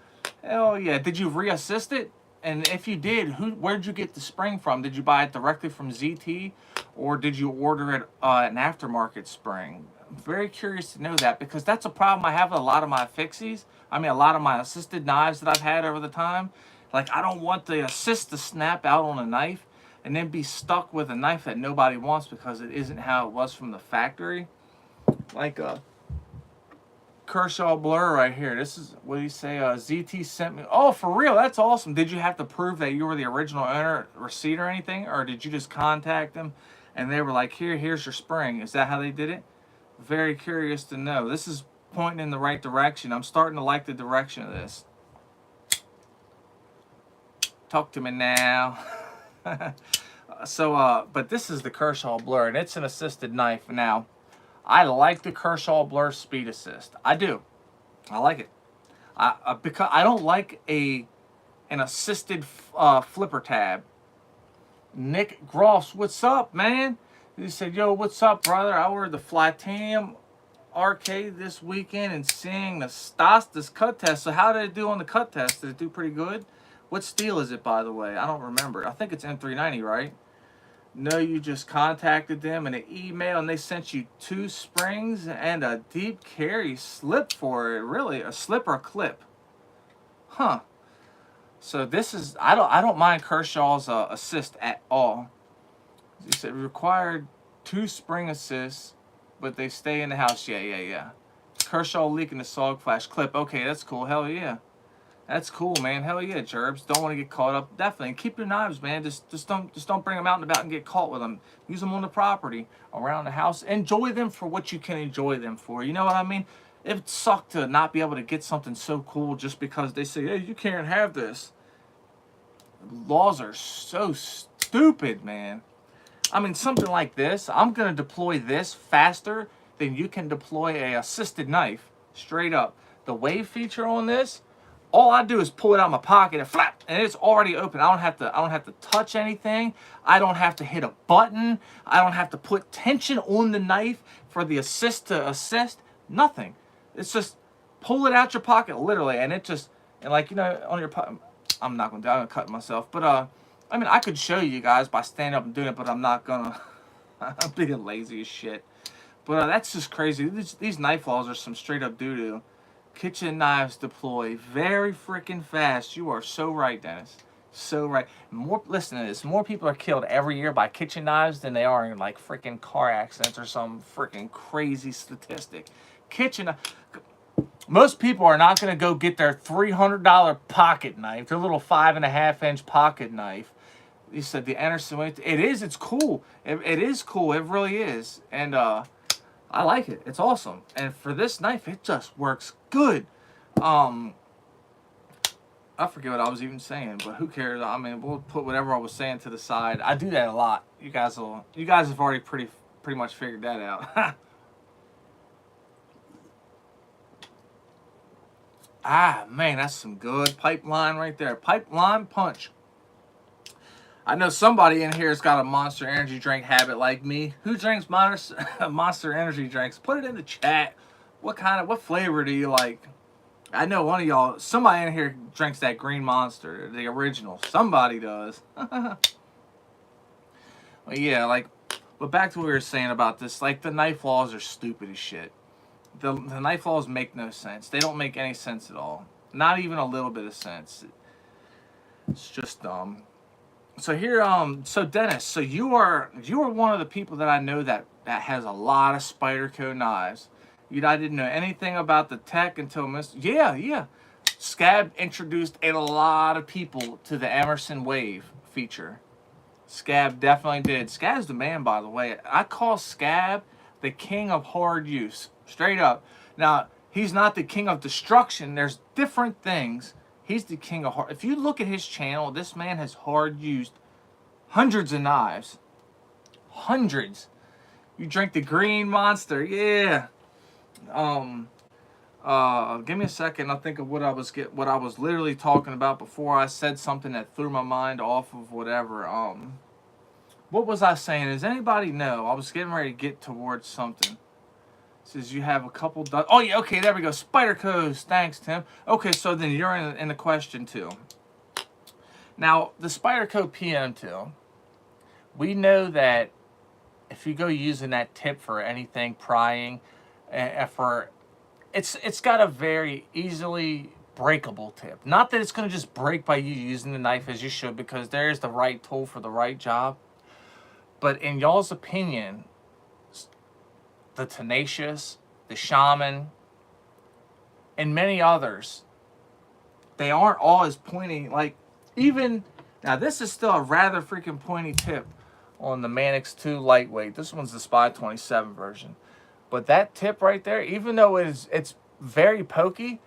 Hell yeah. Did you reassist it? And if you did, where'd you get the spring from? Did you buy it directly from ZT, or did you order it an aftermarket spring? I'm very curious to know that, because that's a problem I have with a lot of my fixies. I mean, a lot of my assisted knives that I've had over the time. Like, I don't want the assist to snap out on a knife and then be stuck with a knife that nobody wants because it isn't how it was from the factory. Like a Kershaw Blur right here. This is, what do you say, ZT sent me. Oh, for real? That's awesome. Did you have to prove that you were the original owner, receipt or anything? Or did you just contact them and they were like, here's your spring? Is that how they did it? Very curious to know. This is pointing in the right direction. I'm starting to like the direction of this. Talk to me now. But this is the Kershaw Blur, and it's an assisted knife. Now, I like the Kershaw Blur Speed Assist. I do. I like it. Because I don't like an assisted flipper tab. Nick Gross, what's up, man? He said, yo, what's up, brother? I ordered the Flatanium Arcade this weekend and seeing the Stastas cut test. So how did it do on the cut test? Did it do pretty good? What steel is it, by the way? I don't remember. I think it's M390, right? No, you just contacted them in an email and they sent you 2 springs and a deep carry slip for it. Really? A slip or a clip? Huh. So this is, I don't mind Kershaw's assist at all. He said required 2 spring assists, but they stay in the house. Yeah. Kershaw leaking the Sog Flash clip. Okay, that's cool. Hell yeah. That's cool, man. Hell yeah, Gerbs. Don't want to get caught up. Definitely. And keep your knives, man. Just don't bring them out and about and get caught with them. Use them on the property, around the house. Enjoy them for what you can enjoy them for. You know what I mean? It would suck to not be able to get something so cool just because they say, hey, you can't have this. Laws are so stupid, man. I mean, something like this, I'm going to deploy this faster than you can deploy a assisted knife. Straight up. The wave feature on this, all I do is pull it out of my pocket and flap, and it's already open. I don't have to touch anything. I don't have to hit a button. I don't have to put tension on the knife for the assist to assist. Nothing. It's just pull it out your pocket, literally, and it just, and like, you know, on your pocket. I'm not gonna do it. I'm gonna cut myself. But I mean, I could show you guys by standing up and doing it, but I'm not gonna. I'm being lazy as shit. But that's just crazy. These knife laws are some straight up doo doo. Kitchen knives deploy very freaking fast. You are so right, Dennis. So right. Listen to this. More people are killed every year by kitchen knives than they are in like freaking car accidents or some freaking crazy statistic. Most people are not going to go get their $300 pocket knife, their little 5.5-inch pocket knife. You said the Anderson, it's cool. It is cool. It really is. And I like it. It's awesome. And for this knife, it just works good. I forget what I was even saying, but who cares? I mean, we'll put whatever I was saying to the side. I do that a lot. You guys have already pretty much figured that out. Ah, man, that's some good pipeline right there. Pipeline punch. I know somebody in here has got a Monster Energy drink habit like me. Who drinks Monster Energy drinks? Put it in the chat. What flavor do you like? I know one of y'all, somebody in here drinks that Green Monster, the original. Somebody does. Well, yeah, but back to what we were saying about this. Like, the knife laws are stupid as shit. The knife laws make no sense. They don't make any sense at all. Not even a little bit of sense. It's just dumb. So here, so Dennis, so you are one of the people that I know that has a lot of Spyderco knives. I didn't know anything about the tech until yeah. Scab introduced a lot of people to the Emerson Wave feature. Scab definitely did. Scab's the man, by the way. I call Scab the king of hard use. Straight up. Now, he's not the king of destruction. There's different things. He's the king of hard. If you look at his channel, this man has hard used hundreds of knives. Hundreds. You drink the Green Monster. Yeah. Give me a second. I'll think of what I was literally talking about before I said something that threw my mind off of whatever. What was I saying? Does anybody know? I was getting ready to get towards something. Says you have a couple. Oh yeah, okay, there we go. Spyderco's. Thanks, Tim. Okay, so then you're in the question too. Now the Spyderco PM2, we know that if you go using that tip for anything prying, it's got a very easily breakable tip. Not that it's going to just break by you using the knife as you should, because there's the right tool for the right job. But in y'all's opinion, the Tenacious, the Shaman, and many others, they aren't all as pointy. Like, even now, this is still a rather freaking pointy tip on the Manix 2 lightweight. This one's the Spy 27 version. But that tip right there, even though it's very pokey,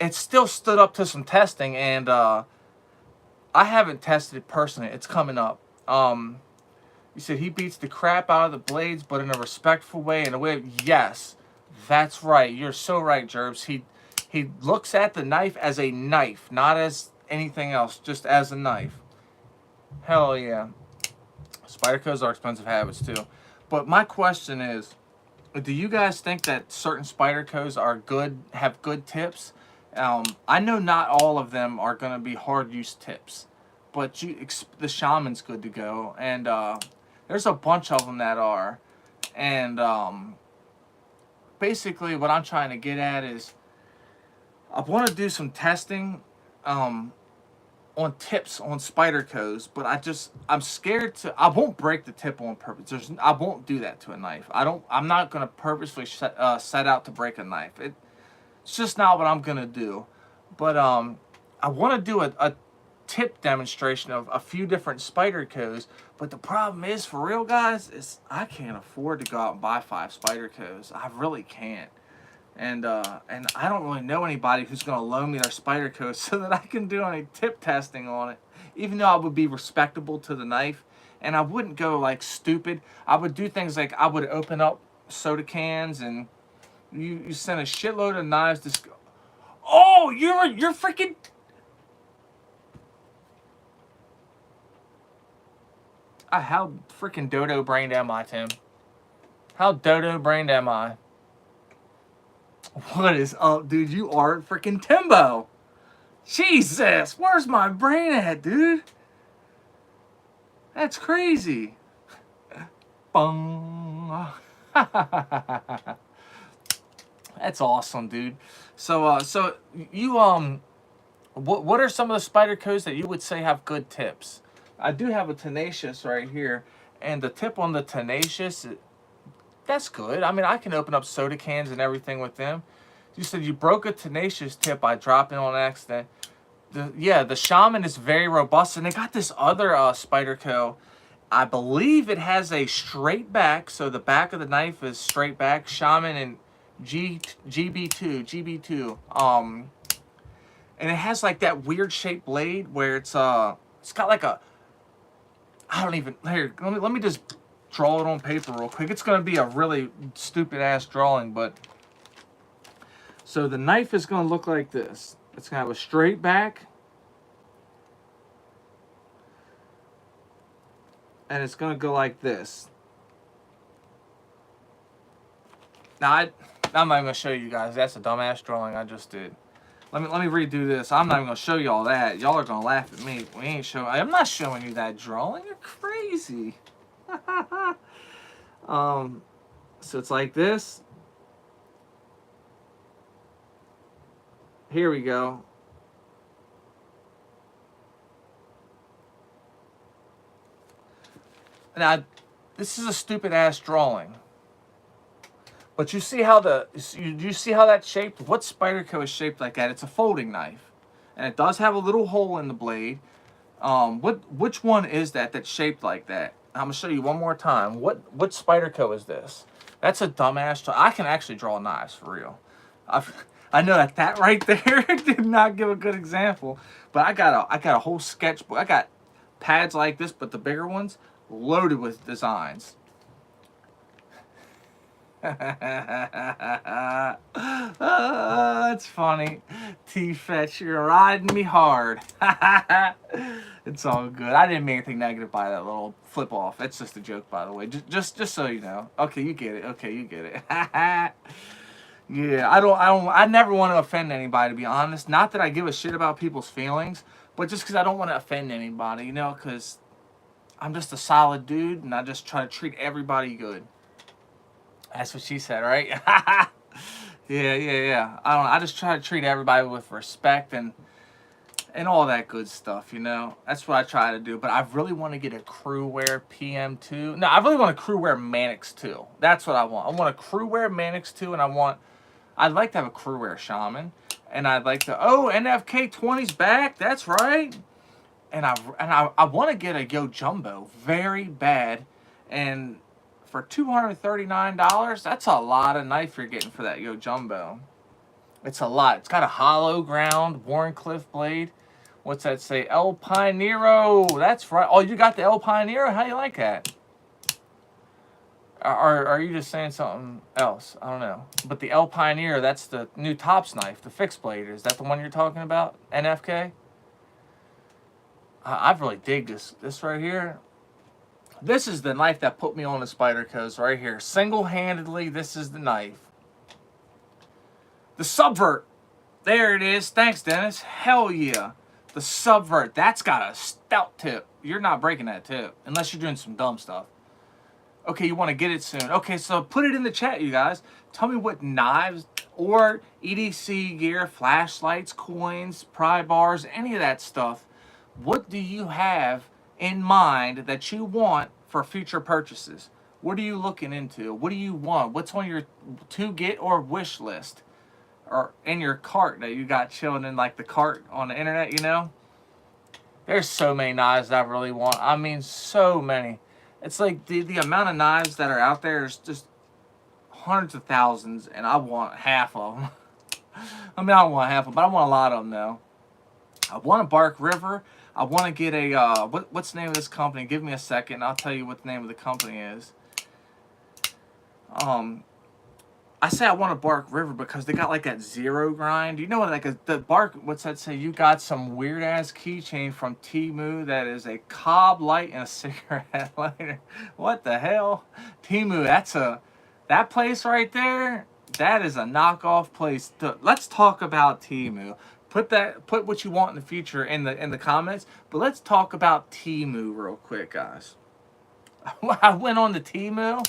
it still stood up to some testing, and I haven't tested it personally. It's coming up. You said he beats the crap out of the blades, but in a respectful way, in a way. Yes, that's right. You're so right, Jerbs. He looks at the knife as a knife, not as anything else, just as a knife. Hell yeah. Spydercos are expensive habits too. But my question is, do you guys think that certain Spydercos are good, have good tips? I know not all of them are going to be hard use tips, but the Shaman's good to go, and there's a bunch of them that are. And basically what I'm trying to get at is I want to do some testing on tips on Spydercos, but I'm scared to. I won't break the tip on purpose. I won't do that to a knife. I'm not gonna purposely set out to break a knife. It's just not what I'm gonna do. But I want to do a tip demonstration of a few different Spydercos. But the problem is, for real, guys, is I can't afford to go out and buy 5 Spydercos. I really can't. And I don't really know anybody who's going to loan me their Spyderco so that I can do any tip testing on it. Even though I would be respectable to the knife, and I wouldn't go like stupid. I would do things like I would open up soda cans, and you send a shitload of knives to. Oh, you're freaking. How freaking dodo brained am I, Tim? How dodo brained am I? What is up, dude? You are freaking Timbo. Jesus, where's my brain at, dude? That's crazy. Bung. That's awesome, dude. So you what are some of the Spydercos that you would say have good tips? I do have a Tenacious right here, and the tip on the Tenacious, that's good. I mean, I can open up soda cans and everything with them. You said you broke a Tenacious tip by dropping on accident. The Shaman is very robust, and they got this other Spyderco. I believe it has a straight back, so the back of the knife is straight back. Shaman and GB2. And it has like that weird shaped blade where it's got like a. I don't even here. Let me just draw it on paper real quick. It's gonna be a really stupid ass drawing, but so the knife is gonna look like this. It's gonna have a straight back, and it's gonna go like this. Now I'm not even gonna show you guys. That's a dumbass drawing I just did. Let me redo this. I'm not even gonna show you all that. Y'all are gonna laugh at me. I'm not showing you that drawing. You're crazy. So it's like this. Here we go. Now, this is a stupid ass drawing. But you see how you see how that's shaped? What Spyderco is shaped like that? It's a folding knife, and it does have a little hole in the blade. Which one is that's shaped like that? I'm gonna show you one more time. What Spyderco is this? That's a dumbass. I can actually draw knives for real. I know that right there did not give a good example, but I got a whole sketchbook. I got pads like this, but the bigger ones loaded with designs. It's funny. T-Fetch, you're riding me hard. It's all good. I didn't mean anything negative by that little flip off. It's just a joke, by the way. Just so you know. Okay, you get it. Okay, you get it. Yeah, I never want to offend anybody, to be honest. Not that I give a shit about people's feelings, but just because I don't want to offend anybody, you know, because I'm just a solid dude, and I just try to treat everybody good. That's what she said, right? Yeah. I just try to treat everybody with respect and all that good stuff, you know. That's what I try to do. But I really want to get a crew wear PM2. No, I really want a crew wear Mannix 2. That's what I want. I want a crew wear Mannix 2, and I'd like to have a crew wear Shaman, and I'd like to. Oh, NFK 20's back. That's right. And I want to get a Yo Jumbo very bad, and for $239, that's a lot of knife you're getting for that Yo Jumbo. It's a lot. It's got a hollow ground Warncliffe blade, What's that say? El Pioneero. That's right. Oh, you got the El Pioneero? How you like that? Are you just saying something else? I don't know. But the El Pioneero, that's the new Tops knife, the fixed blade. Is that the one you're talking about? NFK? I really dig this right here. This is the knife that put me on the Spyderco's right here. Single-handedly, this is the knife. The Subvert. There it is. Thanks, Dennis. Hell yeah. The Subvert. That's got a stout tip. You're not breaking that tip unless you're doing some dumb stuff. Okay, you want to get it soon. Okay, so put it in the chat, you guys. Tell me what knives or EDC gear, flashlights, coins, pry bars, any of that stuff. What do you have in mind that you want for future purchases? What are you looking into? What do you want? What's on your to get or wish list? Or in your cart that you got chilling in like the cart on the internet, you know? There's so many knives that I really want. I mean, so many. It's like the amount of knives that are out there is just hundreds of thousands, and I want half of them. I mean, I don't want half of them, but I want a lot of them, though. I want a Bark River. I want to get a, what's the name of this company? Give me a second, I'll tell you what the name of the company is. I say I want a Bark River because they got like that zero grind. You know what, like the Bark, what's that say? You got some weird ass keychain from Temu that is a cob light and a cigarette lighter. What the hell? Temu, that place right there, that is a knockoff place. Let's talk about Temu. Put what you want in the future in the comments, but let's talk about Temu real quick, guys. I went on to Temu.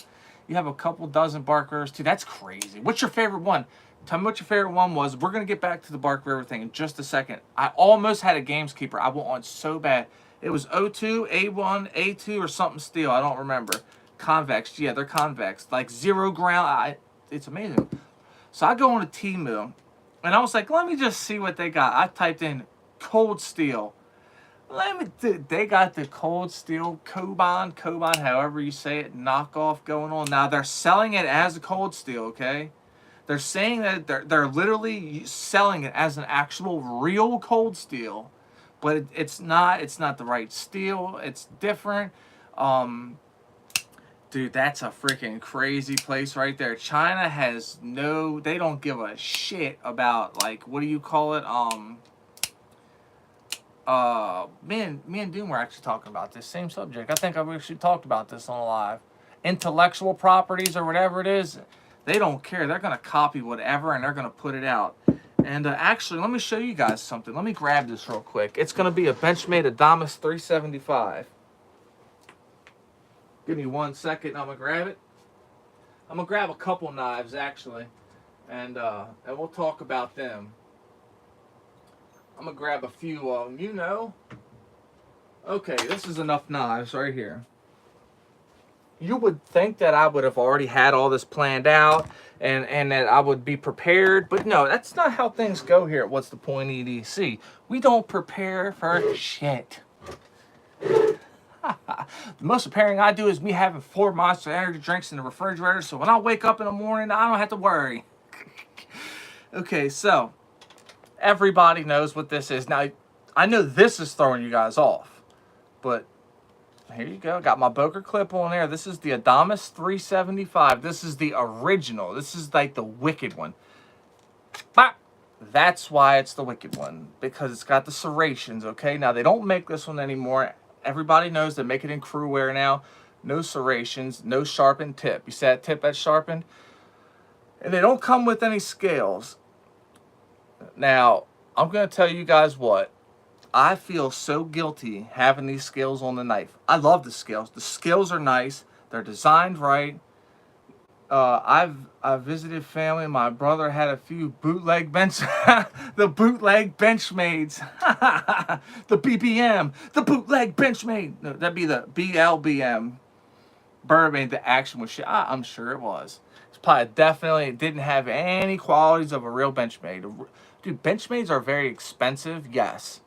You have a couple dozen Bark Rivers too. That's crazy. What's your favorite one? Tell me what your favorite one was. We're going to get back to the Bark River thing in just a second. I almost had a Gameskeeper. I want one so bad. It was O2, A1, A2, or something steel. I don't remember. Convex. Yeah, they're convex. Like zero ground. It's amazing. So I go on to Temu, and I was like, let me just see what they got. I typed in cold steel. They got the cold steel Koban, however you say it, knockoff going on. Now they're selling it as a cold steel, okay? They're saying that they're literally selling it as an actual real cold steel, but it's not the right steel. It's different. Dude, that's a freaking crazy place right there. China has they don't give a shit about, like, what do you call it? Me and Doom were actually talking about this same subject. I think I've actually talked about this on a live. Intellectual properties or whatever it is, they don't care. They're going to copy whatever and they're going to put it out. And actually, let me show you guys something. Let me grab this real quick. It's going to be a Benchmade Adamas 375. Give me 1 second. I'm going to grab it. I'm going to grab a couple knives, actually. And we'll talk about them. I'm going to grab a few of them, you know. Okay, this is enough knives right here. You would think that I would have already had all this planned out and that I would be prepared. But no, that's not how things go here at What's the Point EDC. We don't prepare for shit. The most preparing I do is me having 4 Monster Energy drinks in the refrigerator. So when I wake up in the morning, I don't have to worry. Okay, so everybody knows what this is. Now, I know this is throwing you guys off, but here you go. Got my Boker clip on there. This is the Adamas 375. This is the original. This is like the wicked one. Bah! That's why it's the wicked one, because it's got the serrations, okay? Now, they don't make this one anymore. Everybody knows they make it in crew wear now. No serrations, no sharpened tip. You see that tip that's sharpened? And they don't come with any scales. Now, I'm going to tell you guys what. I feel so guilty having these scales on the knife. I love the scales. The scales are nice. They're designed right. I've visited family. My brother had a few bootleg bench, the bootleg Benchmades, the BBM, the bootleg Benchmade. No, that'd be the BLBM. Bourbon, the action was shit. I'm sure it was. It's probably definitely didn't have any qualities of a real Benchmade. Dude, Benchmades are very expensive, yes.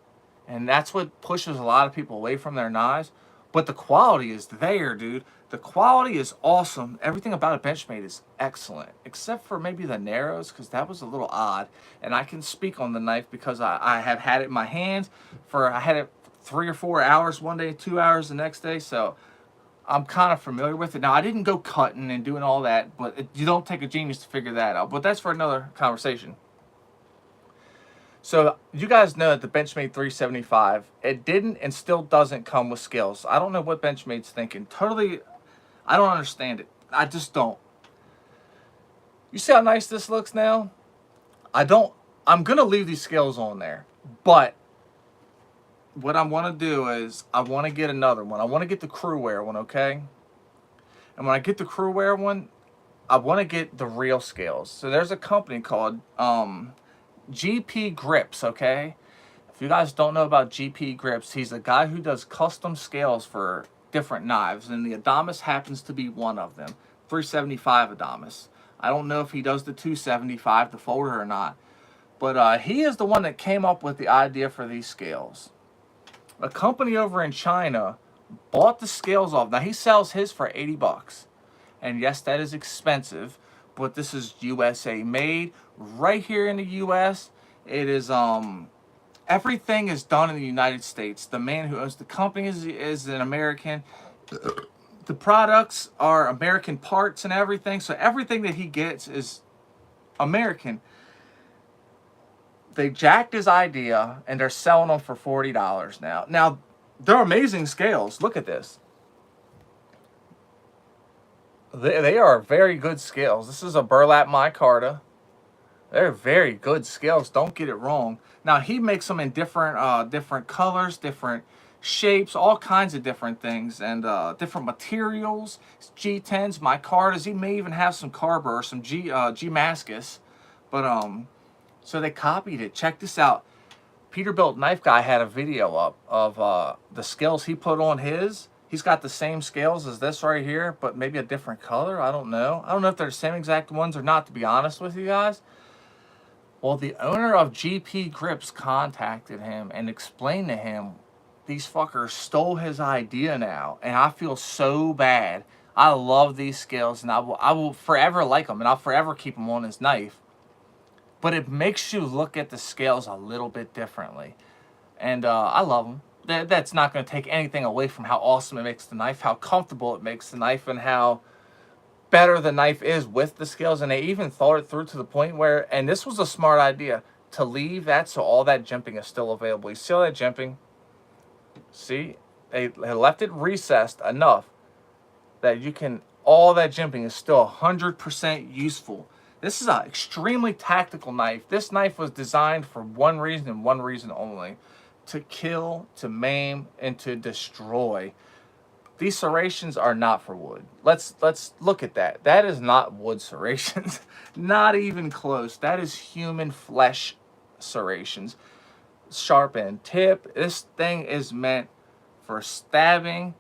And that's what pushes a lot of people away from their knives. But the quality is there, dude. The quality is awesome. Everything about a Benchmade is excellent, except for maybe the narrows, because that was a little odd. And I can speak on the knife because I have had it in my hands I had it 3 or 4 hours one day, 2 hours the next day. So I'm kind of familiar with it. Now, I didn't go cutting and doing all that, but you don't take a genius to figure that out. But that's for another conversation. So you guys know that the Benchmade 375, it didn't and still doesn't come with scales. I don't know what Benchmade's thinking. Totally, I don't understand it. I just don't. You see how nice this looks now? I'm going to leave these scales on there. But what I want to do is I want to get another one. I want to get the crew wear one, okay? And when I get the crew wear one, I want to get the real scales. So there's a company called GP Grips, okay? If you guys don't know about GP Grips, he's a guy who does custom scales for different knives, and the Adamas happens to be one of them. 375 Adamas. I don't know if he does the 275, the folder, or not, but he is the one that came up with the idea for these scales. A company over in China bought the scales off. Now, he sells his for 80 bucks. And yes, that is expensive, but this is USA made right here in the US. It is everything is done in the United States. The man who owns the company is an American. The products are American parts and everything, so everything that he gets is American. They jacked his idea and they're selling them for $40 now. Now, they're amazing scales. Look at this. They are very good scales. This is a burlap micarta. They're very good scales. Don't get it wrong. Now, he makes them in different colors, different shapes, all kinds of different things, and different materials. G10s, micartas. He may even have some Carver or some G-Mascus. But so they copied it. Check this out. Peterbilt Knife Guy had a video up of the scales he put on his. He's got the same scales as this right here, but maybe a different color. I don't know. I don't know if they're the same exact ones or not, to be honest with you guys. Well, the owner of GP Grips contacted him and explained to him these fuckers stole his idea now, and I feel so bad. I love these scales, and I will forever like them, and I'll forever keep them on his knife. But it makes you look at the scales a little bit differently, and I love them. That's not going to take anything away from how awesome it makes the knife, how comfortable it makes the knife, and how better the knife is with the scales. And they even thought it through to the point where, and this was a smart idea, to leave that so all that jimping is still available. You see all that jimping? See? They left it recessed enough that you can, all that jimping is still 100% useful. This is an extremely tactical knife. This knife was designed for one reason and one reason only: to kill, to maim, and to destroy. These serrations are not for wood. Let's look at that. That is not wood serrations. Not even close. That is human flesh serrations. Sharp end tip. This thing is meant for stabbing,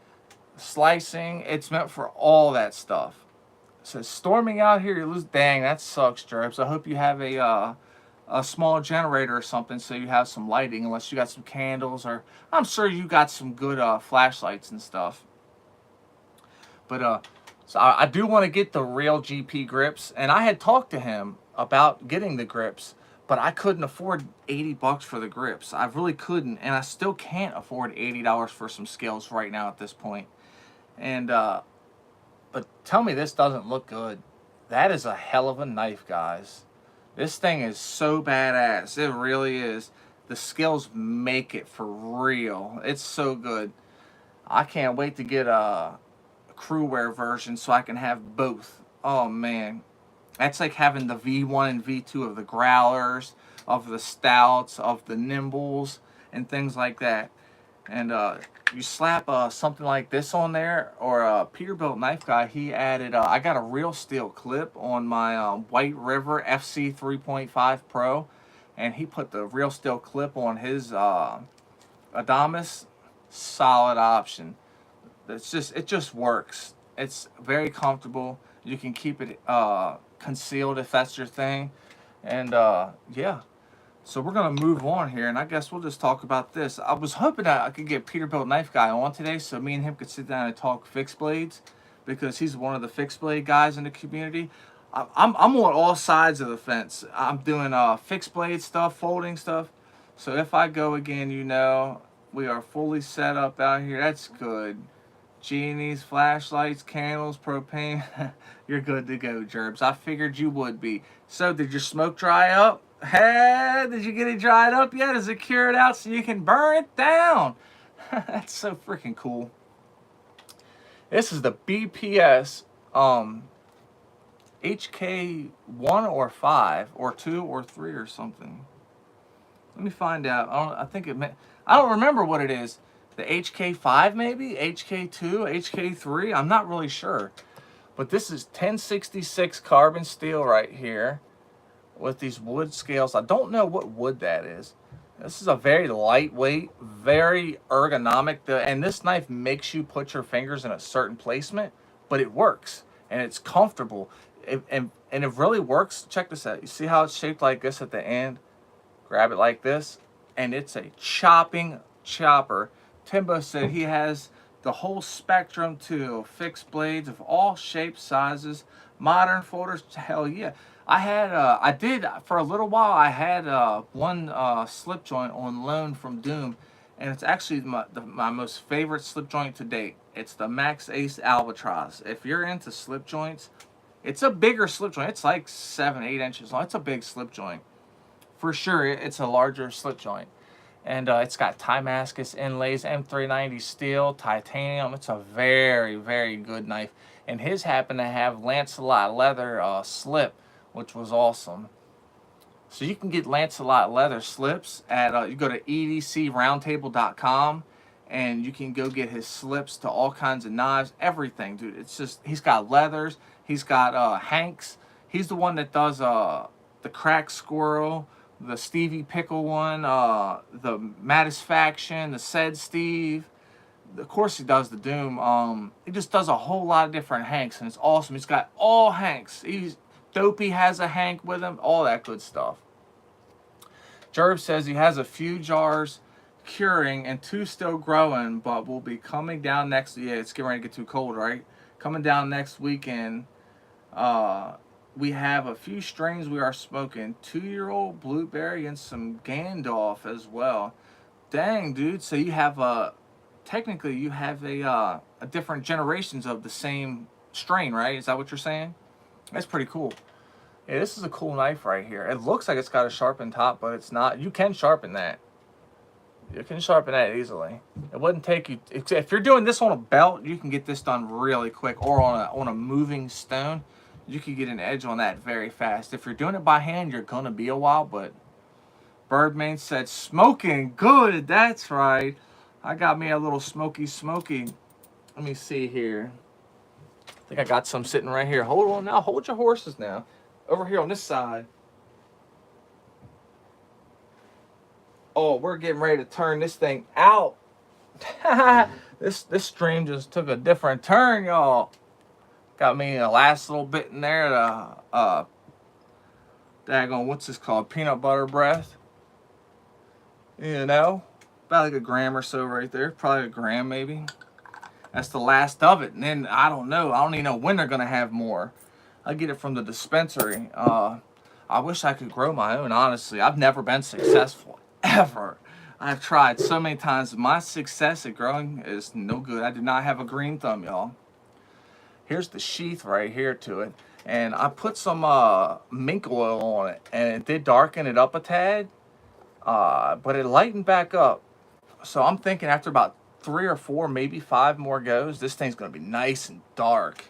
slicing. It's meant for all that stuff. So storming out here, you lose. Dang, that sucks, Jerps. I hope you have a small generator or something so you have some lighting, unless you got some candles, or I'm sure you got some good flashlights and stuff. But so I do want to get the real GP grips, and I had talked to him about getting the grips, but I couldn't afford 80 bucks for the grips. I really couldn't, and I still can't afford $80 for some scales right now at this point. And but tell me this doesn't look good. That is a hell of a knife, guys. This thing is so badass. It really is. The scales make it for real. It's so good. I can't wait to get a crew wear version so I can have both. Oh man. That's like having the V1 and V2 of the growlers, of the stouts, of the nimbles, and things like that. And you slap something like this on there, or Peterbilt Knife Guy, he added, I got a real steel clip on my White River FC 3.5 Pro, and he put the real steel clip on his Adamas. Solid option. It just works. It's very comfortable. You can keep it concealed if that's your thing. And yeah, So we're gonna move on here, and I guess we'll just talk about this. I was hoping that I could get Peterbilt Knife Guy on today, so me and him could sit down and talk fixed blades, because he's one of the fixed blade guys in the community. I'm on all sides of the fence. I'm doing fixed blade stuff, folding stuff. So if I go again, you know, we are fully set up out here. That's good. Genies, flashlights, candles, propane. You're good to go, Gerbs. I figured you would be. So did your smoke dry up? Hey, did you get it dried up yet? Is it cured out so you can burn it down? That's so freaking cool. This is the BPS HK1 or 5 or 2 or 3 or something. Let me find out. I don't remember what it is. The HK5 maybe? HK2? HK3? I'm not really sure. But this is 1066 carbon steel right here with these wood scales. I don't know what wood that is. This is a very lightweight, very ergonomic. And this knife makes you put your fingers in a certain placement, but it works and it's comfortable. And it really works. Check this out. You see how it's shaped like this at the end? Grab it like this, and it's a chopping chopper. Timbo said he has the whole spectrum too. Fixed blades of all shapes, sizes, modern folders. Hell yeah. I did for a little while. I had one slip joint on loan from Doom, and it's actually my most favorite slip joint to date. It's the Max Ace Albatross. If you're into slip joints, it's a bigger slip joint. It's like 7-8 inches long. It's a big slip joint. For sure, it's a larger slip joint. And it's got Timascus inlays, M390 steel, titanium. It's a very, very good knife. And his happened to have Lancelot leather slip, which was awesome. So you can get Lancelot leather slips at, you go to edcroundtable.com, and you can go get his slips to all kinds of knives, everything, dude. It's just, he's got leathers, he's got Hanks. He's the one that does the Crack Squirrel, the Stevie Pickle one, the Mattisfaction, the Said Steve. Of course he does the Doom. He just does a whole lot of different Hanks, and it's awesome. He's got all Hanks. Dopey has a Hank with him, all that good stuff. Jerv says he has a few jars curing and 2 still growing, but will be coming down next. Yeah, it's getting ready to get too cold, right? Coming down next weekend. We have a few strains we are smoking. 2-year-old blueberry and some Gandalf as well. Dang, dude. So you have technically you have a different generations of the same strain, right? Is that what you're saying? That's pretty cool. Yeah, this is a cool knife right here. It looks like it's got a sharpened top, but it's not. You can sharpen that. You can sharpen that easily. It wouldn't take you. If you're doing this on a belt, you can get this done really quick, or on a moving stone. You can get an edge on that very fast. If you're doing it by hand, you're gonna be a while. But Birdman said smoking good. That's right. I got me a little smoky. Let me see here. I think I got some sitting right here. Hold on now. Hold your horses now. Over here on this side. Oh, we're getting ready to turn this thing out. This stream just took a different turn, y'all. Got me a last little bit in there. Daggone, what's this called? Peanut butter breath. You know, about like a gram or so right there. Probably a gram maybe. That's the last of it. And then I don't know. I don't even know when they're gonna have more. I get it from the dispensary. I wish I could grow my own. Honestly, I've never been successful ever. I've tried so many times. My success at growing is no good. I do not have a green thumb, y'all. Here's the sheath right here to it. And I put some mink oil on it, and it did darken it up a tad, but it lightened back up. So I'm thinking after about 3 or 4, maybe 5 more goes, this thing's gonna be nice and dark.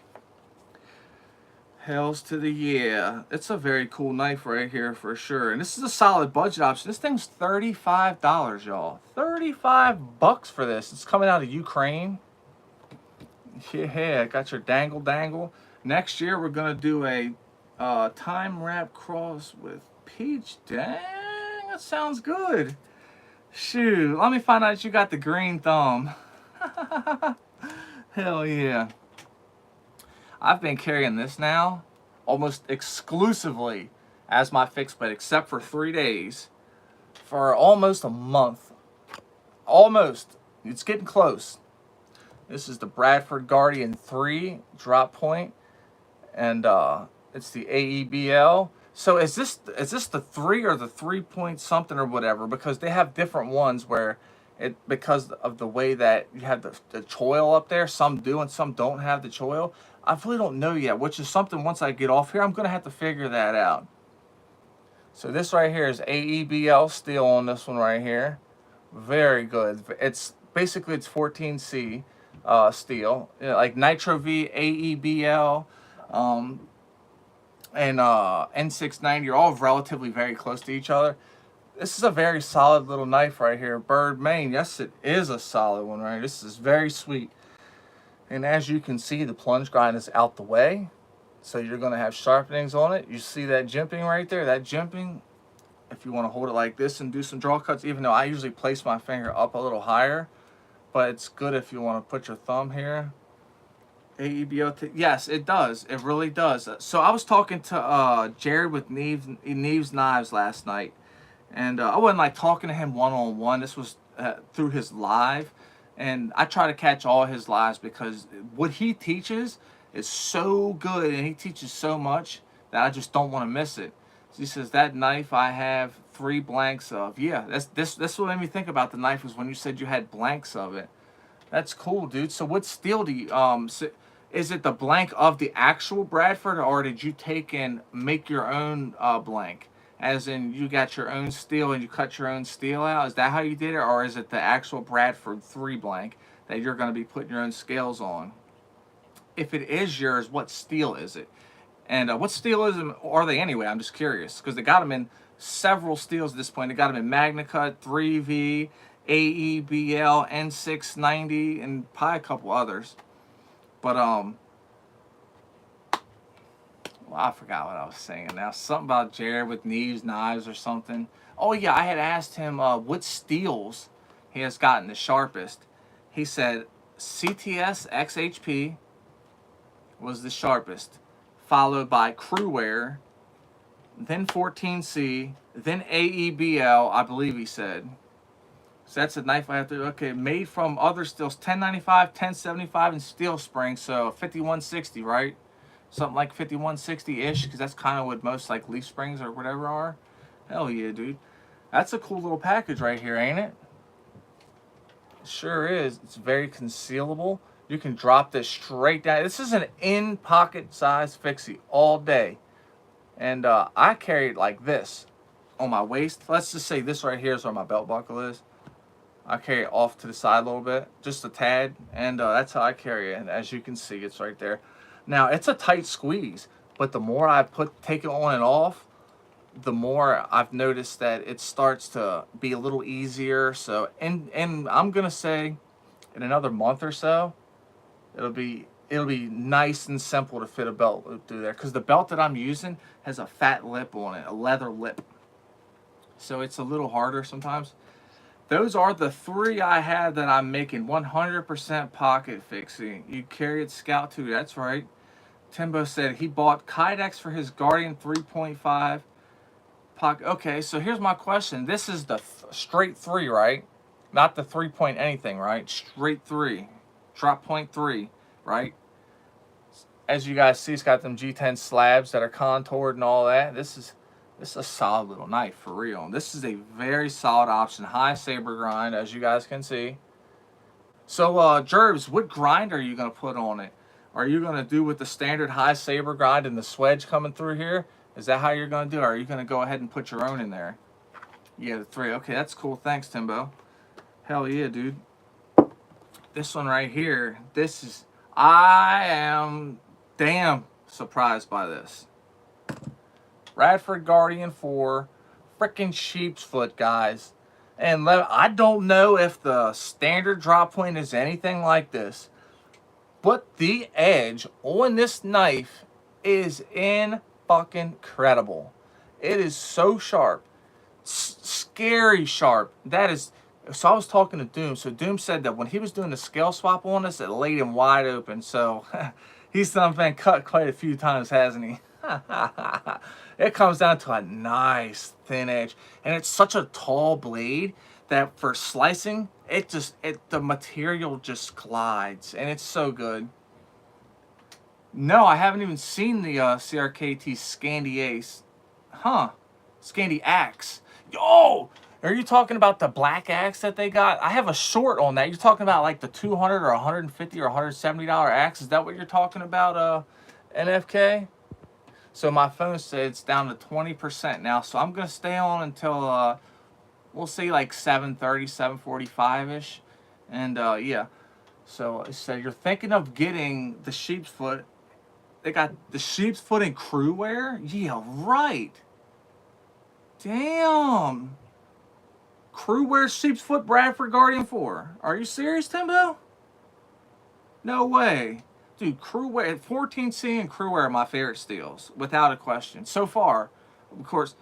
Hells to the yeah. It's a very cool knife right here for sure. And this is a solid budget option. This thing's $35, y'all. $35 for this. It's coming out of Ukraine. Yeah, got your dangle. Next year we're gonna do a time wrap cross with peach. Dang, that sounds good. Shoot, let me find out you got the green thumb. Hell yeah. I've been carrying this now almost exclusively as my fixed blade, except for 3 days. for almost a month. Almost. It's getting close. This is the Bradford Guardian 3 drop point, and it's the AEBL. So is this the 3 or the 3 point something or whatever? Because they have different ones where it, because of the way that you have the choil up there, some do and some don't have the choil. I really don't know yet, which is something once I get off here, I'm gonna have to figure that out. So this right here is AEBL steel on this one right here. Very good. It's basically it's 14C steel, you know, like Nitro V, AEBL, and N690 are all relatively very close to each other. This is a very solid little knife right here, Bird Main. Yes, it is a solid one, right? This is very sweet. And as you can see, the plunge grind is out the way. So you're going to have sharpenings on it. You see that jimping right there? That jimping, if you want to hold it like this and do some draw cuts, even though I usually place my finger up a little higher, but it's good if you want to put your thumb here. AEBO, yes, it does. It really does. So I was talking to Jared with Neves Knives last night, and I wasn't like talking to him one-on-one. This was through his live, and I try to catch all his lives because what he teaches is so good, and he teaches so much that I just don't want to miss it. So he says, that knife I have 3 blanks of. Yeah, that's what made me think about the knife, was when you said you had blanks of it. That's cool, dude. So what steel do you, is it the blank of the actual Bradford, or did you take and make your own blank? As in, you got your own steel and you cut your own steel out? Is that how you did it? Or is it the actual Bradford 3 blank that you're going to be putting your own scales on? If it is yours, what steel is it? And what steel are they anyway? I'm just curious, because they got them in several steels at this point. They got them in MagnaCut, 3V, AEBL, N690, and probably a couple others. But well, I forgot what I was saying now. Something about Jared with Neves Knives or something. Oh yeah, I had asked him what steels he has gotten the sharpest. He said CTS XHP was the sharpest, followed by Crewware, then 14C, then AEBL, I believe he said. So that's a knife I have to, okay, made from other steels, 1095, 1075, and steel spring, so 5160, right? Something like 5160-ish, because that's kind of what most like leaf springs or whatever are. Hell yeah, dude. That's a cool little package right here, ain't it? It sure is. It's very concealable. You can drop this straight down. This is an in-pocket size fixie all day. And I carry it like this on my waist. Let's just say this right here is where my belt buckle is. I carry it off to the side a little bit, just a tad, and that's how I carry it. And as you can see, it's right there. Now, it's a tight squeeze, but the more I take it on and off, the more I've noticed that it starts to be a little easier. So, and I'm gonna say, in another month or so, it'll be nice and simple to fit a belt loop through there, because the belt that I'm using has a fat lip on it, a leather lip. So it's a little harder sometimes. Those are the 3 I have that I'm making 100% pocket fixing. You carry it Scout 2, that's right. Timbo said he bought Kydex for his Guardian 3.5 pocket. Okay, so here's my question. This is the straight 3, right? Not the 3 point anything, right? Straight 3. Drop point 3, right? As you guys see, it's got them G10 slabs that are contoured and all that. This is a solid little knife for real. This is a very solid option. High saber grind, as you guys can see. So, Jerbs, what grind are you going to put on it? Are you going to do with the standard high saber grind and the swedge coming through here? Is that how you're going to do it? Or are you going to go ahead and put your own in there? Yeah, the 3. Okay, that's cool. Thanks, Timbo. Hell yeah, dude. This one right here, this is, I am damn surprised by this. Bradford Guardian 4, freaking sheep's foot, guys. And I don't know if the standard drop point is anything like this, but the edge on this knife is fucking incredible. It is so sharp, scary sharp. That is. So I was talking to Doom. So Doom said that when he was doing the scale swap on us, it laid him wide open. So he's been cut quite a few times, hasn't he? It comes down to a nice thin edge, and it's such a tall blade that for slicing, the material just glides, and it's so good. No, I haven't even seen the CRKT Scandi Ace. Huh. Scandi Axe. Yo! Are you talking about the black axe that they got? I have a short on that. You're talking about like the $200 or $150 or $170 axe? Is that what you're talking about, NFK? So my phone said it's down to 20% now. So I'm going to stay on until, we'll see, like 7:30, 7:45-ish. And, yeah. So it said you're thinking of getting the sheep's foot. They got the sheep's foot in crew wear? Yeah, right. Damn. Crew wear sheep's foot Bradford Guardian 4. Are you serious, Timbo? No way. Dude, crew wear, 14C and crew wear are my favorite steels, without a question. So far, of course,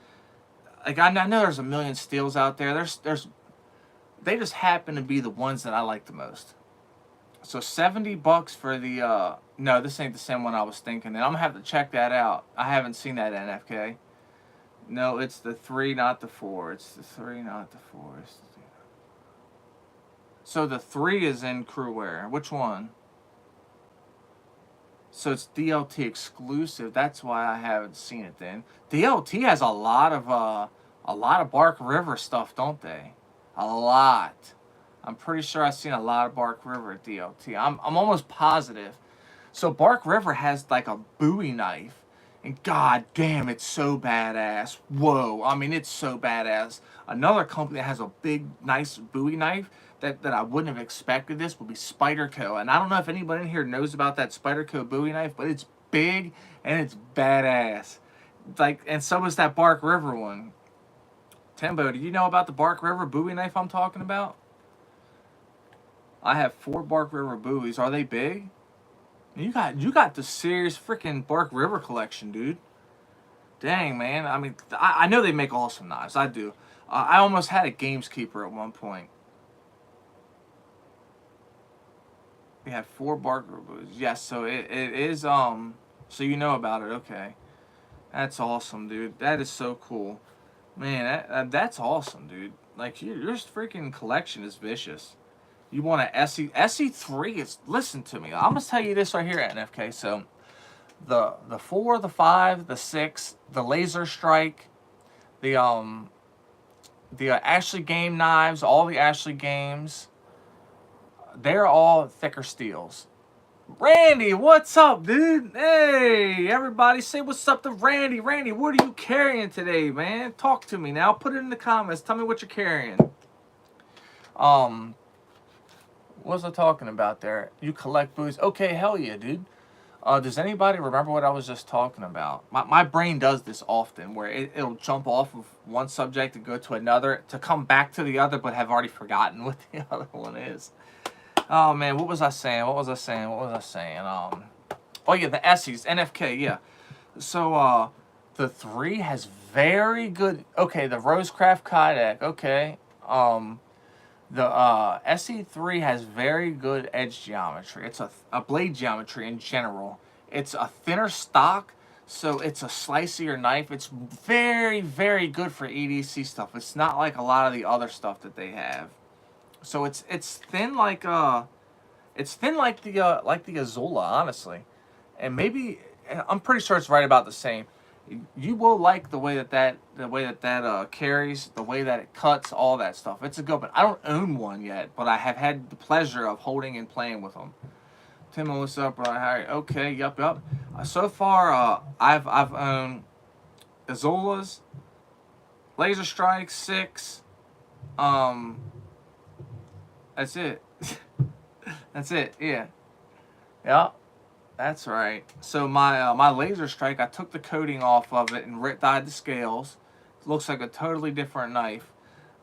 like I know there's a million steels out there. They just happen to be the ones that I like the most. So $70 for the, no, this ain't the same one I was thinking. And I'm gonna have to check that out. I haven't seen that NFK. No, it's the 3, not the 4. It's the 3, not the 4. So the 3 is in crew wear. Which one? So it's DLT exclusive. That's why I haven't seen it then. DLT has a lot of Bark River stuff, don't they? A lot. I'm pretty sure I've seen a lot of Bark River at DLT. I'm almost positive. So Bark River has like a Bowie knife. And god damn, it's so badass. Whoa, I mean, it's so badass. Another company that has a big, nice Bowie knife that I wouldn't have expected this would be Spyderco. And I don't know if anybody in here knows about that Spyderco Bowie knife, but it's big and it's badass. Like, and so is that Bark River one. Timbo, do you know about the Bark River Bowie knife I'm talking about? I have 4 Bark River Bowies. Are they big? You got the serious freaking Bark River collection, dude. Dang, man. I mean, I know they make awesome knives. I do. I almost had a Gameskeeper at one point. We had 4 Bark River Bowies. Yes, so it is, so you know about it. Okay. That's awesome, dude. That is so cool. Man, that's awesome, dude. Like, your freaking collection is vicious. You want an SE3 is, listen to me. I'm going to tell you this right here at NFK. So, the 4, the 5, the 6, the Laser Strike, the Ashley Game knives, all the Ashley Games, they're all thicker steels. Randy, what's up, dude? Hey, everybody say what's up to Randy. Randy, what are you carrying today, man? Talk to me now. Put it in the comments. Tell me what you're carrying. What was I talking about there? You collect Bowies. Okay, hell yeah, dude. Does anybody remember what I was just talking about? My brain does this often, where it'll jump off of one subject and go to another, to come back to the other, but have already forgotten what the other one is. Oh, man, what was I saying? Oh, yeah, the Essies, NFK, yeah. So, the 3 has very good... Okay, the Rosecraft Kodak, okay. The SE3 has very good edge geometry. It's a blade geometry in general. It's a thinner stock, so it's a slicier knife. It's very, very good for EDC stuff. It's not like a lot of the other stuff that they have. So it's thin like the Azola, honestly. And maybe I'm pretty sure it's right about the same. You will like the way that carries, the way that it cuts, all that stuff. It's a good one. I don't own one yet, but I have had the pleasure of holding and playing with them. Tim, what's up, bro? Harry? Okay, yup. So far, I've owned Azolas, Laser Strike 6. That's it. That's it. Yeah. Yeah. That's right. So my Laser Strike, I took the coating off of it and dyed the scales. It looks like a totally different knife.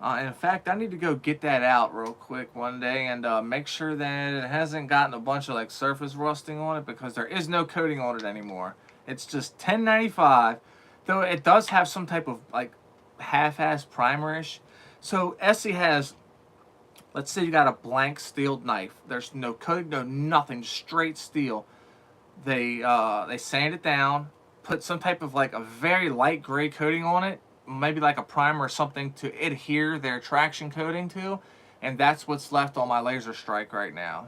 In fact, I need to go get that out real quick one day and make sure that it hasn't gotten a bunch of like surface rusting on it, because there is no coating on it anymore. It's just $10.95, though it does have some type of like half-ass primerish. So Essie has, let's say you got a blank steeled knife. There's no coating, no nothing, straight steel. They sand it down, put some type of like a very light gray coating on it, maybe like a primer or something to adhere their traction coating to, and that's what's left on my laser strike right now.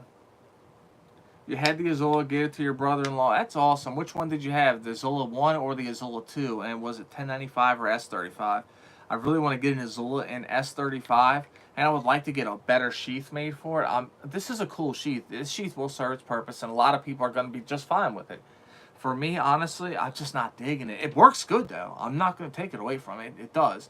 You had the Azula, give it to your brother-in-law. That's awesome. Which one did you have, the Azula 1 or the Azula 2? And was it 1095 or S35? I really want to get an Azula in S35, and I would like to get a better sheath made for it. This is a cool sheath. This sheath will serve its purpose, and a lot of people are going to be just fine with it. For me, honestly, I'm just not digging it. It works good, though. I'm not going to take it away from it. It does.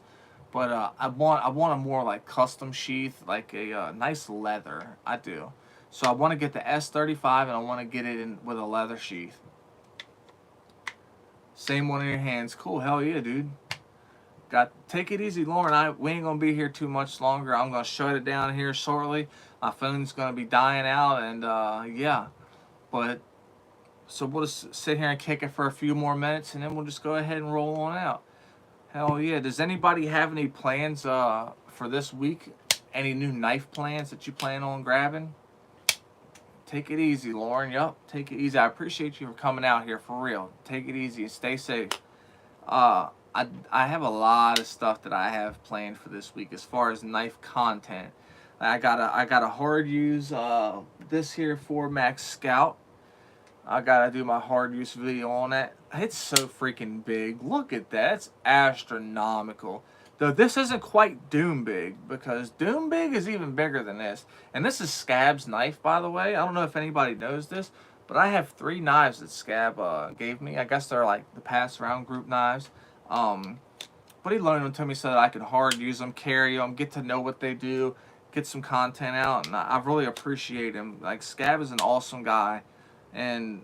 But I want a more like custom sheath, like a nice leather. I do. So I want to get the S35, and I want to get it in with a leather sheath. Same one in your hands. Cool. Hell yeah, dude. Take it easy, Lauren. We ain't going to be here too much longer. I'm going to shut it down here shortly. My phone's going to be dying out, and yeah. But so we'll just sit here and kick it for a few more minutes, and then we'll just go ahead and roll on out. Hell yeah. Does anybody have any plans for this week? Any new knife plans that you plan on grabbing? Take it easy, Lauren. Yup, take it easy. I appreciate you for coming out here, for real. Take it easy and stay safe. I have a lot of stuff that I have planned for this week as far as knife content. I got a hard use this here 4 Max Scout. I gotta do my hard use video on that. It's so freaking big. Look at that. It's astronomical. Though this isn't quite Doom Big, because Doom Big is even bigger than this. And this is Scab's knife, by the way. I don't know if anybody knows this, but I have 3 knives that Scab gave me. I guess they're like the pass-around group knives. But he loaned them to me so that I could hard use them, carry them, get to know what they do, get some content out, and I really appreciate him. Like, Scab is an awesome guy, and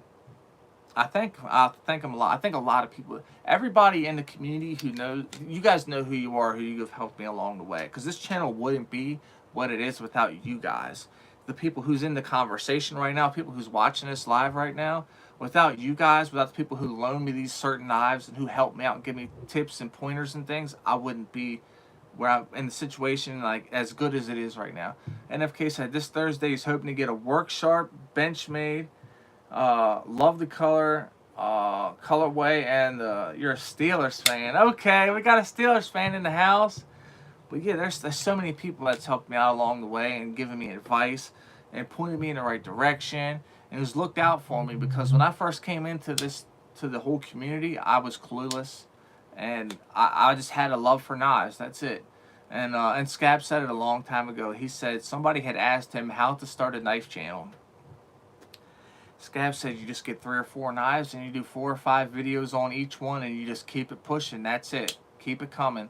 I thank him a lot. I think a lot of people, everybody in the community who knows, you guys know who you are, who you have helped me along the way. Because this channel wouldn't be what it is without you guys. The people who's in the conversation right now, people who's watching this live right now, without you guys, without the people who loan me these certain knives and who help me out and give me tips and pointers and things, I wouldn't be where I'm in the situation like as good as it is right now. NFK said this Thursday he's hoping to get a work sharp Benchmade. Love the color, colorway, and you're a Steelers fan. Okay, we got a Steelers fan in the house. But yeah, there's so many people that's helped me out along the way and given me advice and pointed me in the right direction and who's looked out for me, because when I first came into the whole community, I was clueless, and I just had a love for knives. That's it. And Scab said it a long time ago. He said somebody had asked him how to start a knife channel. Scab said you just get 3 or 4 knives and you do 4 or 5 videos on each one and you just keep it pushing. That's it. Keep it coming.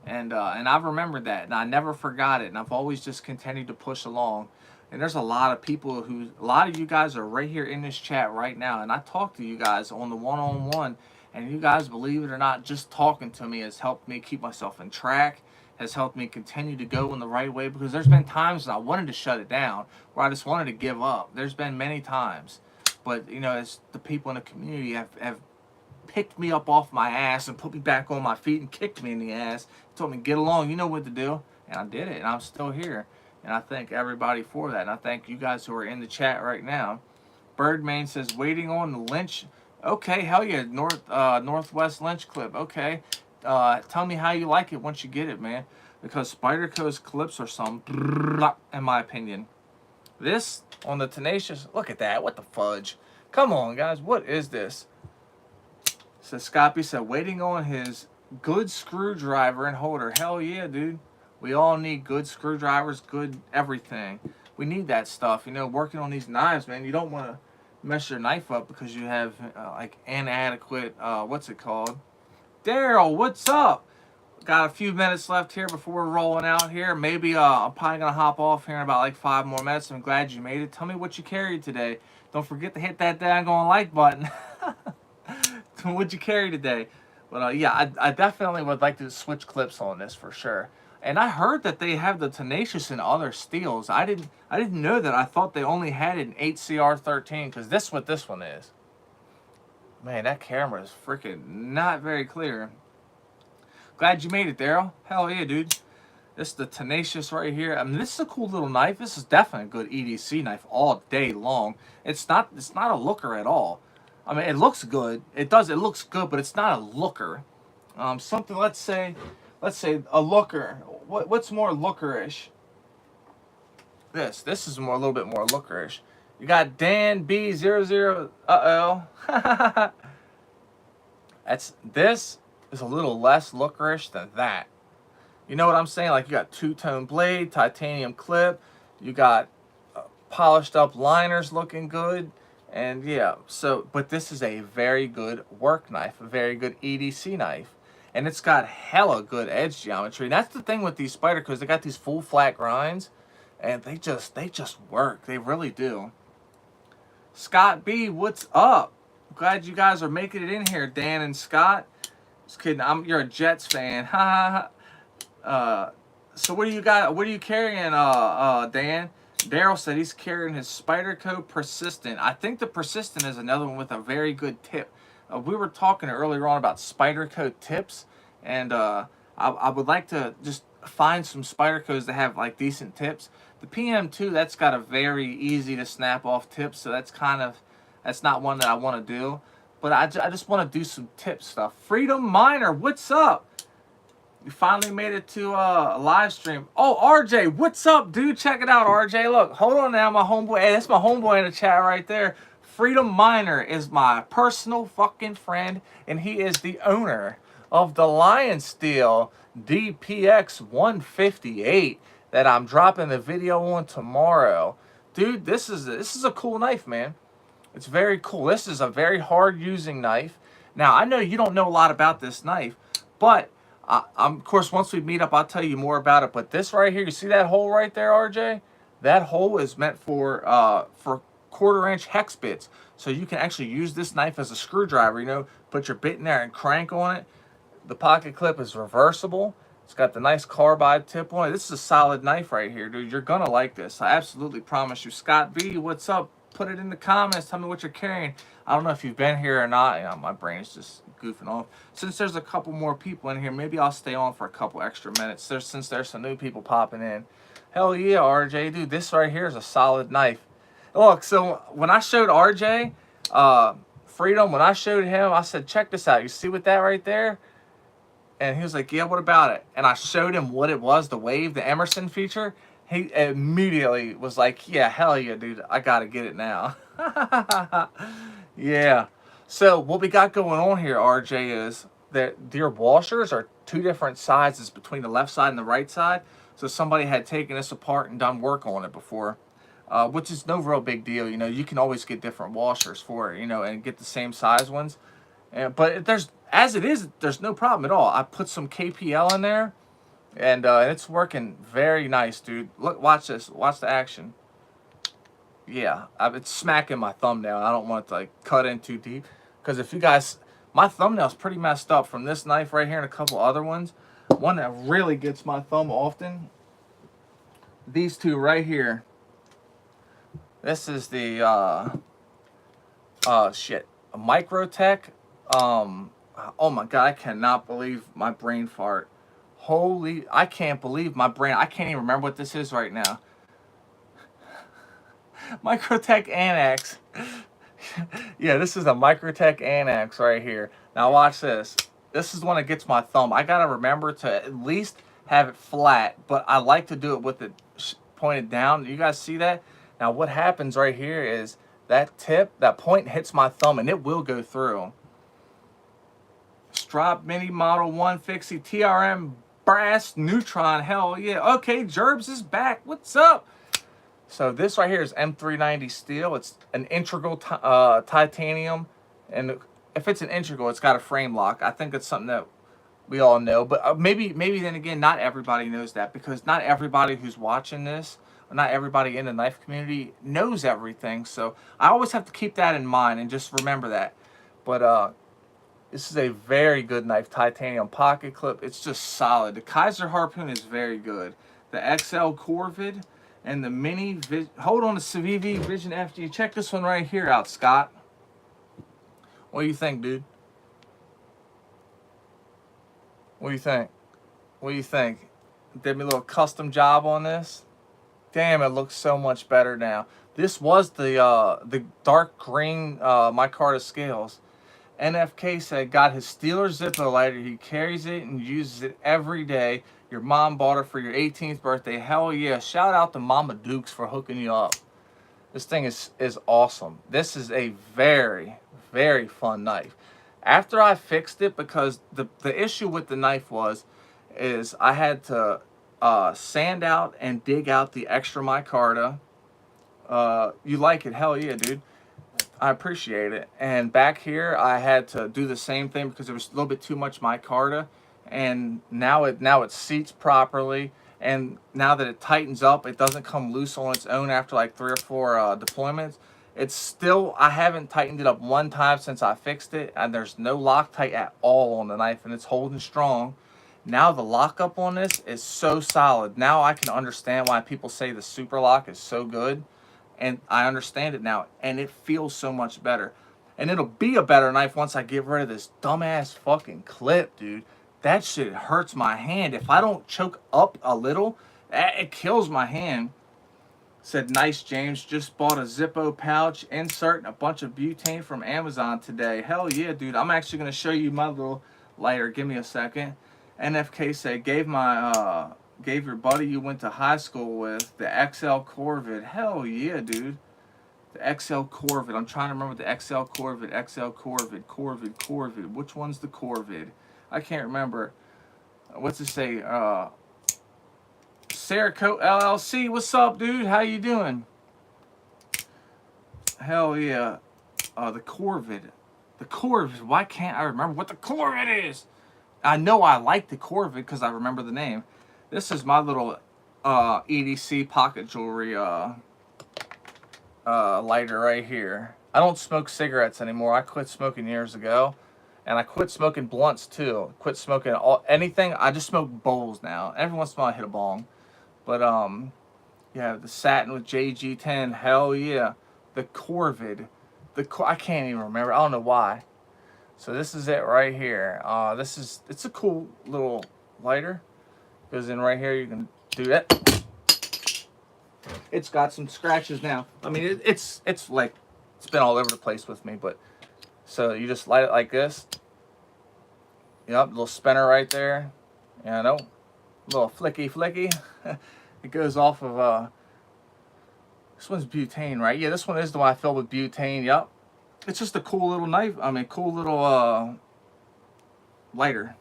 And I've remembered that, and I never forgot it, and I've always just continued to push along. And there's a lot of people a lot of you guys are right here in this chat right now, and I talk to you guys on the one-on-one, and you guys, believe it or not, just talking to me has helped me keep myself in track, has helped me continue to go in the right way, because there's been times when I wanted to shut it down, where I just wanted to give up. There's been many times. But, you know, as the people in the community have picked me up off my ass and put me back on my feet and kicked me in the ass, told me, get along, you know what to do. And I did it, and I'm still here. And I thank everybody for that. And I thank you guys who are in the chat right now. Birdman says, waiting on the Lynch. Okay, hell yeah, Northwest Lynch clip. Okay, tell me how you like it once you get it, man. Because Spyderco's clips are some, in my opinion. This on the Tenacious, look at that, what the fudge. Come on, guys, what is this? So Scoppy said, waiting on his good screwdriver and holder. Hell yeah, dude. We all need good screwdrivers, good everything. We need that stuff. You know, working on these knives, man, you don't want to mess your knife up because you have, like, inadequate, what's it called? Daryl, what's up? Got a few minutes left here before we're rolling out here. Maybe I'm probably going to hop off here in about like 5 more minutes. I'm glad you made it. Tell me what you carried today. Don't forget to hit that daggone like button. Tell me what you carried today. But yeah, I definitely would like to switch clips on this for sure. And I heard that they have the Tenacious in other steels. I didn't know that. I thought they only had it in 8CR13, because this is what this one is. Man, that camera is freaking not very clear. Glad you made it, Daryl. Hell yeah, dude. This is the Tenacious right here. I mean, this is a cool little knife. This is definitely a good EDC knife all day long. It's not a looker at all. I mean, it looks good. It does. It looks good, but it's not a looker. Something. Let's say a looker. What's more lookerish? This is more a little bit more lookerish. You got Dan B00. This is a little less lookerish than that. You know what I'm saying? Like, you got two-tone blade, titanium clip. You got polished up liners looking good. And yeah, so, but this is a very good work knife, a very good EDC knife. And it's got hella good edge geometry. And that's the thing with these Spydercos. They got these full flat grinds, and they just work. They really do. Scott B, what's up? Glad you guys are making it in here, Dan and Scott. Just kidding. You're a Jets fan. Ha ha. So what do you got? What are you carrying, Dan? Daryl said he's carrying his Spyderco Persistent. I think the Persistent is another one with a very good tip. We were talking earlier on about Spyderco tips, and I would like to just find some Spydercos that have like decent tips. The PM2, that's got a very easy to snap off tip, so that's not one that I want to do. But I just want to do some tip stuff. Freedom Miner, what's up? You finally made it to a live stream. Oh, RJ, what's up, dude? Check it out, RJ. Look, hold on now, my homeboy. Hey, that's my homeboy in the chat right there. Freedom Miner is my personal fucking friend, and he is the owner of the Lion Steel DPX 158 that I'm dropping the video on tomorrow. Dude, this is a cool knife, man. It's very cool. This is a very hard using knife. Now, I know you don't know a lot about this knife, but of course, once we meet up, I'll tell you more about it. But this right here, you see that hole right there, RJ? That hole is meant for 1/4-inch hex bits. So you can actually use this knife as a screwdriver, you know, put your bit in there and crank on it. The pocket clip is reversible. It's got the nice carbide tip on it. This is a solid knife right here, dude. You're going to like this. I absolutely promise you. Scott B, what's up? Put it in the comments. Tell me what you're carrying. I don't know if you've been here or not. You know, my brain is just goofing off. Since there's a couple more people in here, maybe I'll stay on for a couple extra minutes. Since there's some new people popping in. Hell yeah, RJ. Dude, this right here is a solid knife. Look, so when I showed RJ, Freedom, when I showed him, I said, check this out. You see what that right there? And he was like, yeah, what about it? And I showed him what it was, the wave, the Emerson feature. He immediately was like, yeah, hell yeah, dude. I got to get it now. Yeah. So what we got going on here, RJ, is that your washers are two different sizes between the left side and the right side. So somebody had taken this apart and done work on it before, which is no real big deal. You know, you can always get different washers for it, you know, and get the same size ones. But as it is, there's no problem at all. I put some KPL in there, and it's working very nice, dude. Look, watch this. Watch the action. Yeah, it's smacking my thumbnail. I don't want it to like cut in too deep, because if you guys, my thumbnail's pretty messed up from this knife right here and a couple other ones. One that really gets my thumb often, these two right here. This is the a Microtech. Oh my god, I cannot believe my brain fart. Holy, I can't believe my brain. I can't even remember what this is right now. Microtech Annex. Yeah, this is a Microtech Annex right here. Now watch this. This is the one that gets my thumb. I gotta remember to at least have it flat, but I like to do it with it pointed down. You guys see that? Now what happens right here is that tip, that point hits my thumb, and it will go through. Strop Mini Model 1 Fixie TRM Brass Neutron. Hell yeah. Okay, Jerbs is back. What's up? So this right here is M390 steel. It's an integral titanium, and if it's an integral, it's got a frame lock. I think it's something that we all know, but maybe then again, not everybody knows that, because not everybody who's watching this, or not everybody in the knife community knows everything. So I always have to keep that in mind and just remember that. But this is a very good knife, titanium pocket clip. It's just solid. The Kaiser Harpoon is very good. The XL Corvid and the Mini, hold on, the Civivi Vision FG. Check this one right here out, Scott. What do you think, dude? What do you think? What do you think? Did me a little custom job on this? Damn, it looks so much better now. This was the dark green micarta scales. NFK said got his Steelers Zippo lighter. He carries it and uses it every day. Your mom bought it for your 18th birthday. Hell yeah! Shout out to Mama Dukes for hooking you up. This thing is awesome. This is a very, very fun knife. After I fixed it, because the issue with the knife is I had to sand out and dig out the extra micarta. You like it? Hell yeah, dude. I appreciate it. And back here, I had to do the same thing because there was a little bit too much micarta. And now it seats properly. And now that it tightens up, it doesn't come loose on its own after like 3 or 4 deployments. It's still, I haven't tightened it up one time since I fixed it. And there's no Loctite at all on the knife. And it's holding strong. Now the lockup on this is so solid. Now I can understand why people say the Super Lock is so good. And I understand it now, and it feels so much better. And it'll be a better knife once I get rid of this dumbass fucking clip, dude. That shit hurts my hand. If I don't choke up a little, it kills my hand. Said, nice, James. Just bought a Zippo pouch, insert, and a bunch of butane from Amazon today. Hell yeah, dude. I'm actually going to show you my little lighter. Give me a second. NFK said, gave your buddy you went to high school with the XL Corvid. Hell yeah, dude. The XL Corvid. I'm trying to remember the XL Corvid. XL Corvid. Corvid. Which one's the Corvid? I can't remember. What's it say? Cerakote LLC. What's up, dude? How you doing? Hell yeah. The Corvid. The Corvid. Why can't I remember what the Corvid is? I know I like the Corvid because I remember the name. This is my little EDC pocket jewelry lighter right here. I don't smoke cigarettes anymore. I quit smoking years ago. And I quit smoking blunts too. Quit smoking anything. I just smoke bowls now. Every once in a while I hit a bong. But yeah, the satin with JG10. Hell yeah. The Corvid. I can't even remember. I don't know why. So this is it right here. It's a cool little lighter. Goes in right here. You can do that. It's got some scratches now. I mean, it's like it's been all over the place with me, but so you just light it like this. Yep, little spinner right there. You know, little flicky. It goes off of this one's butane, right? Yeah, this one is the one I filled with butane. Yep. It's just a cool little knife. I mean, cool little lighter.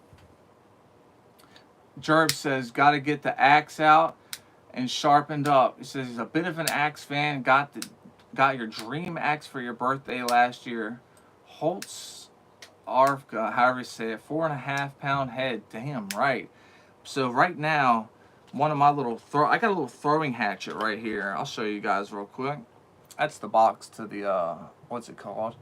Jerb says, got to get the axe out and sharpened up. He says he's a bit of an axe fan. Got your dream axe for your birthday last year. Holtz Arvka, however you say it, 4.5 pound head. Damn right. So right now, one of my little I got a little throwing hatchet right here. I'll show you guys real quick. That's the box to the what's it called?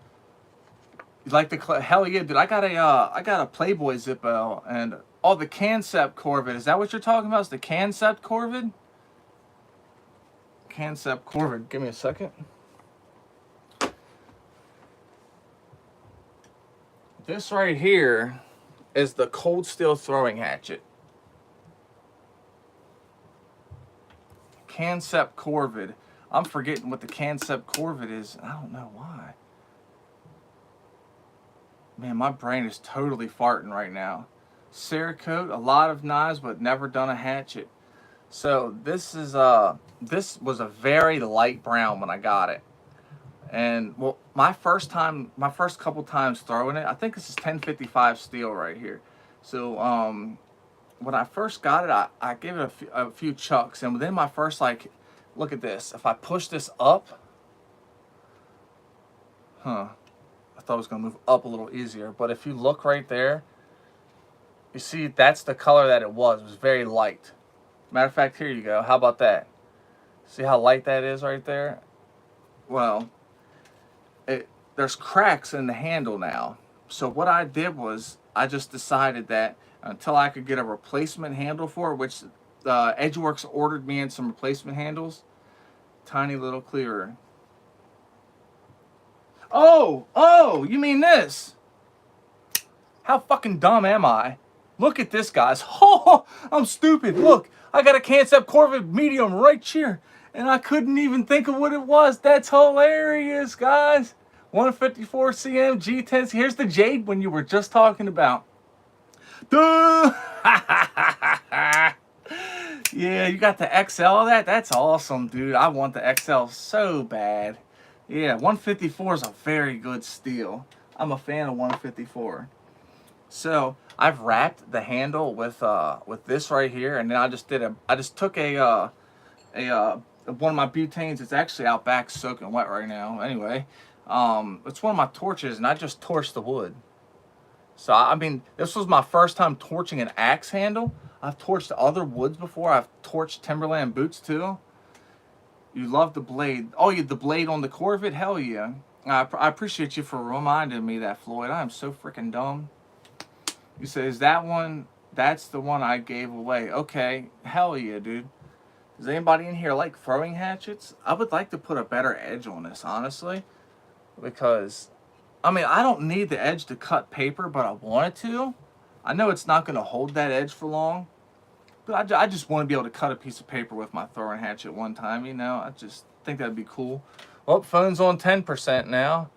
You like the hell yeah, dude! I got a Playboy Zippo and the Concept Corvid. Is that what you're talking about? Is the Concept Corvid? Concept Corvid. Give me a second. This right here is the cold steel throwing hatchet. Concept Corvid. I'm forgetting what the Concept Corvid is. I don't know why. Man, my brain is totally farting right now. Cerakote, a lot of knives, but never done a hatchet. So this is this was a very light brown when I got it. And well, my first couple times throwing it, I think this is 1055 steel right here. So when I first got it, I gave it a few chucks, and within my first look at this. If I push this up, I thought it was gonna move up a little easier, but if you look right there, you see that's the color that it was. It was very light. Matter of fact, here you go. How about that? See how light that is right there? Well, there's cracks in the handle now. So what I did was I just decided that until I could get a replacement handle for it, which Edgeworks ordered me in some replacement handles. Tiny little clearer. Oh, you mean this? How fucking dumb am I? Look at this, guys. Oh, I'm stupid. Look, I got a Concept Corvid medium right here. And I couldn't even think of what it was. That's hilarious, guys. 154 cm G10s. Here's the jade one you were just talking about. Duh! Yeah, you got the XL of that? That's awesome, dude. I want the XL so bad. Yeah, 154 is a very good steel. I'm a fan of 154. So I've wrapped the handle with this right here, and then I just took one of my butanes. It's actually out back soaking wet right now. Anyway, it's one of my torches, and I just torched the wood. So I mean, this was my first time torching an axe handle. I've torched other woods before. I've torched Timberland boots too. You love the blade. Oh, you the blade on the Corvette? Hell yeah. I appreciate you for reminding me that, Floyd. I am so freaking dumb. You say, is that one? That's the one I gave away. Okay. Hell yeah, dude. Does anybody in here like throwing hatchets? I would like to put a better edge on this, honestly. Because, I mean, I don't need the edge to cut paper, but I wanted to. I know it's not going to hold that edge for long. But I just want to be able to cut a piece of paper with my throwing hatchet one time, you know. I just think that'd be cool. Well, phone's on 10% now.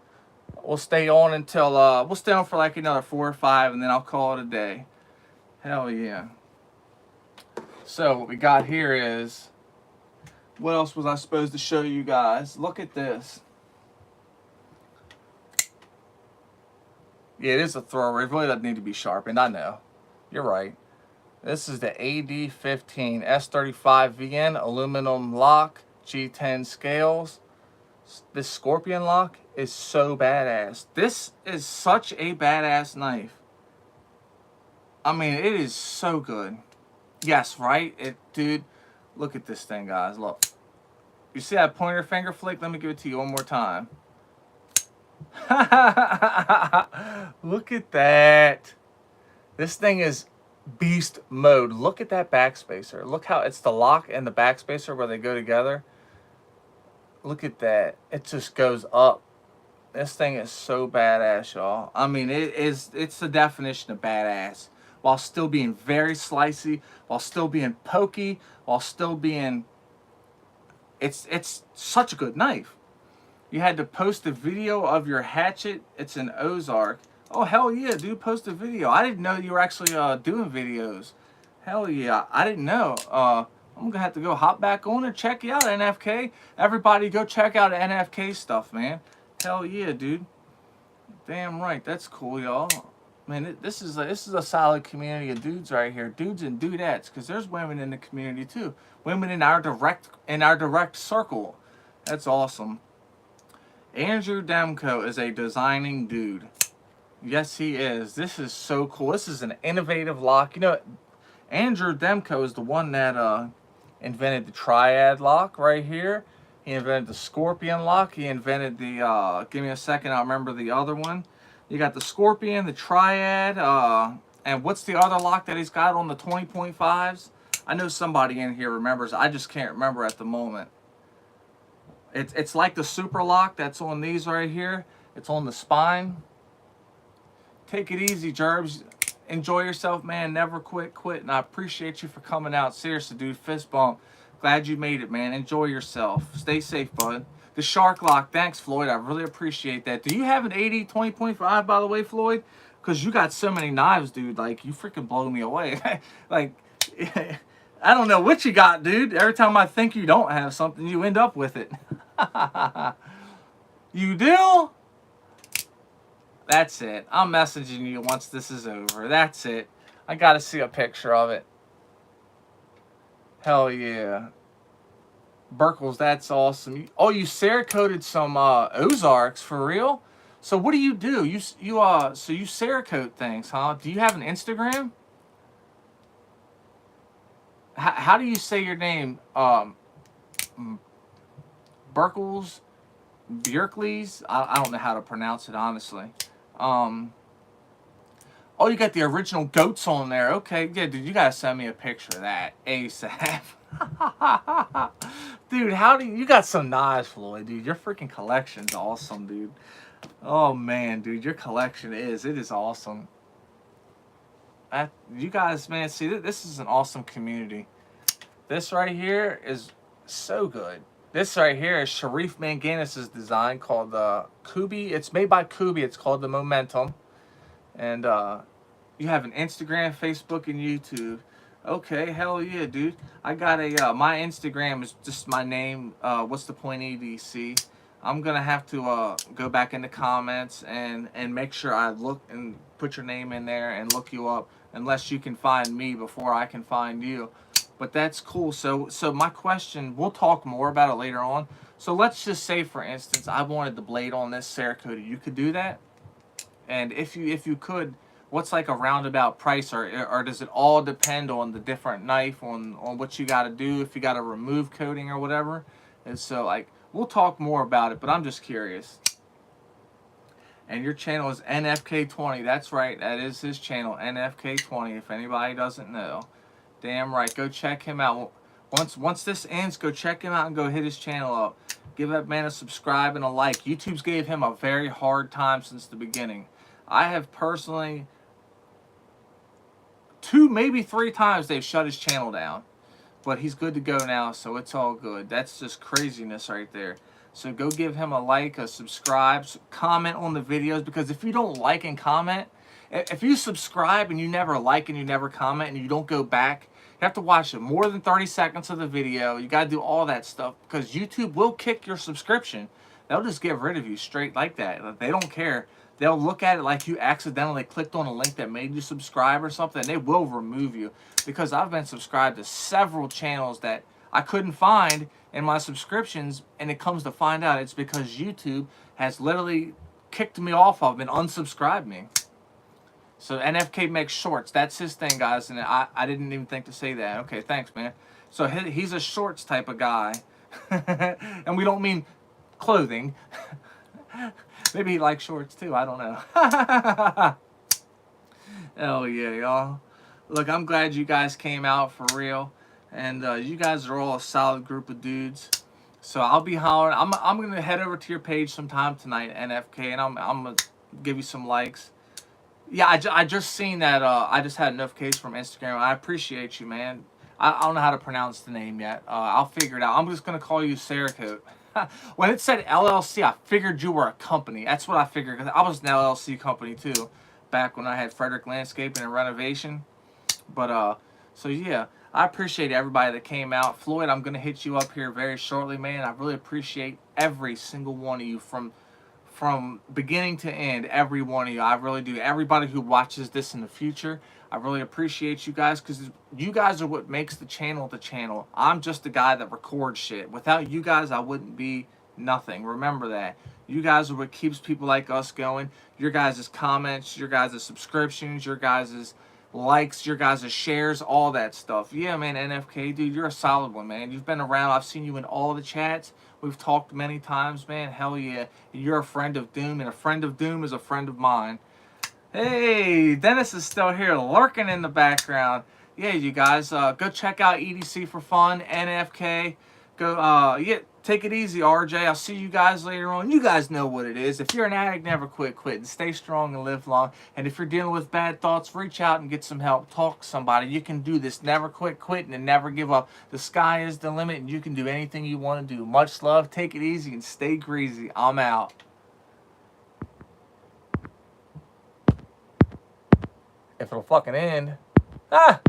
We'll stay on until, we'll stay on for like another 4 or 5, and then I'll call it a day. Hell yeah. So what we got here is, what else was I supposed to show you guys? Look at this. Yeah, it is a thrower. It really doesn't need to be sharpened. I know. You're right. This is the AD15 S35 VN aluminum lock, G10 scales. This scorpion lock is so badass. This is such a badass knife. I mean, it is so good. Yes, right? Dude, look at this thing, guys. Look. You see that pointer finger flick? Let me give it to you one more time. Look at that. This thing is beast mode. Look at that backspacer. Look how it's the lock and the backspacer where they go together. Look at that. It just goes up. This thing is so badass, y'all. I mean, it's the definition of badass. While still being very slicey, while still being pokey, while still being... It's such a good knife. You had to post a video of your hatchet. It's an Ozark. Oh, hell yeah, dude, post a video. I didn't know you were actually doing videos. Hell yeah, I didn't know. I'm gonna have to go hop back on and check you out, NFK. Everybody go check out NFK stuff, man. Hell yeah, dude. Damn right, that's cool, y'all. Man, this is a solid community of dudes right here, dudes and dudettes, because there's women in the community too. Women in our direct circle. That's awesome. Andrew Demko is a designing dude. Yes, he is. This is so cool. This is an innovative lock. You know, Andrew Demko is the one that invented the triad lock right here. He invented the scorpion lock. He invented the, give me a second, I'll remember the other one. You got the scorpion, the triad, and what's the other lock that he's got on the 20.5s? I know somebody in here remembers. I just can't remember at the moment. It's like the super lock that's on these right here. It's on the spine. Take it easy, Jerbs. Enjoy yourself, man. Never quit. And I appreciate you for coming out. Seriously, dude. Fist bump. Glad you made it, man. Enjoy yourself. Stay safe, bud. The shark lock. Thanks, Floyd. I really appreciate that. Do you have an 80 20.5, by the way, Floyd? Because you got so many knives, dude. Like, you freaking blow me away. Like, I don't know what you got, dude. Every time I think you don't have something, you end up with it. You do? That's it. I'm messaging you once this is over. That's it. I gotta see a picture of it. Hell yeah. Burkles, that's awesome. Oh, you Cerakoted some Ozarks for real? So what do? So you Cerakote things, huh? Do you have an Instagram? How do you say your name? Burkles? Bjerkleys? I don't know how to pronounce it, honestly. Oh, you got the original goats on there. Okay, yeah, dude, you gotta send me a picture of that ASAP. Dude, you got some knives, Floyd, dude. Your freaking collection's awesome, dude. Oh, man, dude, your collection it is awesome. You guys, man, see, this is an awesome community. This right here is So good. This right here is Sharif Manganis's design called Kubi. It's made by Kubi. It's called the Momentum. And you have an Instagram, Facebook, and YouTube. Okay, hell yeah, dude. I got a, my Instagram is just my name, what's the point EDC. I'm going to have to go back in the comments and make sure I look and put your name in there and look you up, unless you can find me before I can find you. But that's cool. So my question, we'll talk more about it later on. So let's just say, for instance, I wanted the blade on this Cerakote. You could do that? And if you could, what's like a roundabout price, or does it all depend on the different knife, on what you got to do, if you got to remove coating or whatever? And so, like, we'll talk more about it, but I'm just curious. And your channel is NFK20. That's right, that is his channel, NFK20, if anybody doesn't know. Damn right, go check him out. Once this ends, go check him out and go hit his channel up. Give that man a subscribe and a like. YouTube's gave him a very hard time since the beginning. I have personally 2, maybe 3 times they've shut his channel down. But he's good to go now, so it's all good. That's just craziness right there. So go give him a like, a subscribe, comment on the videos, because if you don't like and comment, if you subscribe and you never like and you never comment and you don't go back, you have to watch it more than 30 seconds of the video. You got to do all that stuff, because YouTube will kick your subscription. They'll just get rid of you straight like that. They don't care. They'll look at it like you accidentally clicked on a link that made you subscribe or something, and they will remove you. Because I've been subscribed to several channels that I couldn't find in my subscriptions, and it comes to find out it's because YouTube has literally kicked me off of and unsubscribed me. So NFK makes shorts. That's his thing, guys, and I didn't even think to say that. Okay, thanks, man. So he's a shorts type of guy. And we don't mean clothing. Maybe he likes shorts too, I don't know. Hell yeah, y'all. Look, I'm glad you guys came out for real. And you guys are all a solid group of dudes. So I'll be hollering. I'm going to head over to your page sometime tonight, NFK, and I'm going to give you some likes. Yeah, I just seen that. I just had a notification from Instagram. I appreciate you, man. I don't know how to pronounce the name yet. I'll figure it out. I'm just going to call you Cerakote. When it said LLC, I figured you were a company. That's what I figured, because I was an LLC company too, back when I had Frederick Landscaping and Renovation. But, so yeah, I appreciate everybody that came out. Floyd, I'm going to hit you up here very shortly, man. I really appreciate every single one of you from beginning to end, every one of you. I really do. Everybody who watches this in the future, I really appreciate you guys, because you guys are what makes the channel the channel. I'm just the guy that records shit. Without you guys, I wouldn't be nothing. Remember that. You guys are what keeps people like us going. Your guys' comments, your guys' subscriptions, your guys' likes, your guys' shares, all that stuff. Yeah, man, NFK, dude, you're a solid one, man. You've been around. I've seen you in all the chats. We've talked many times, man. Hell yeah. You're a friend of Doom, and a friend of Doom is a friend of mine. Hey, Dennis is still here, lurking in the background. Yeah, you guys, go check out EDC for fun, NFK. Go, yeah, take it easy, RJ. I'll see you guys later on. You guys know what it is. If you're an addict, never quit quitting. Stay strong and live long. And if you're dealing with bad thoughts, reach out and get some help. Talk to somebody. You can do this. Never quit quitting and never give up. The sky is the limit, and you can do anything you want to do. Much love. Take it easy and stay greasy. I'm out. If it'll fucking end. Ah!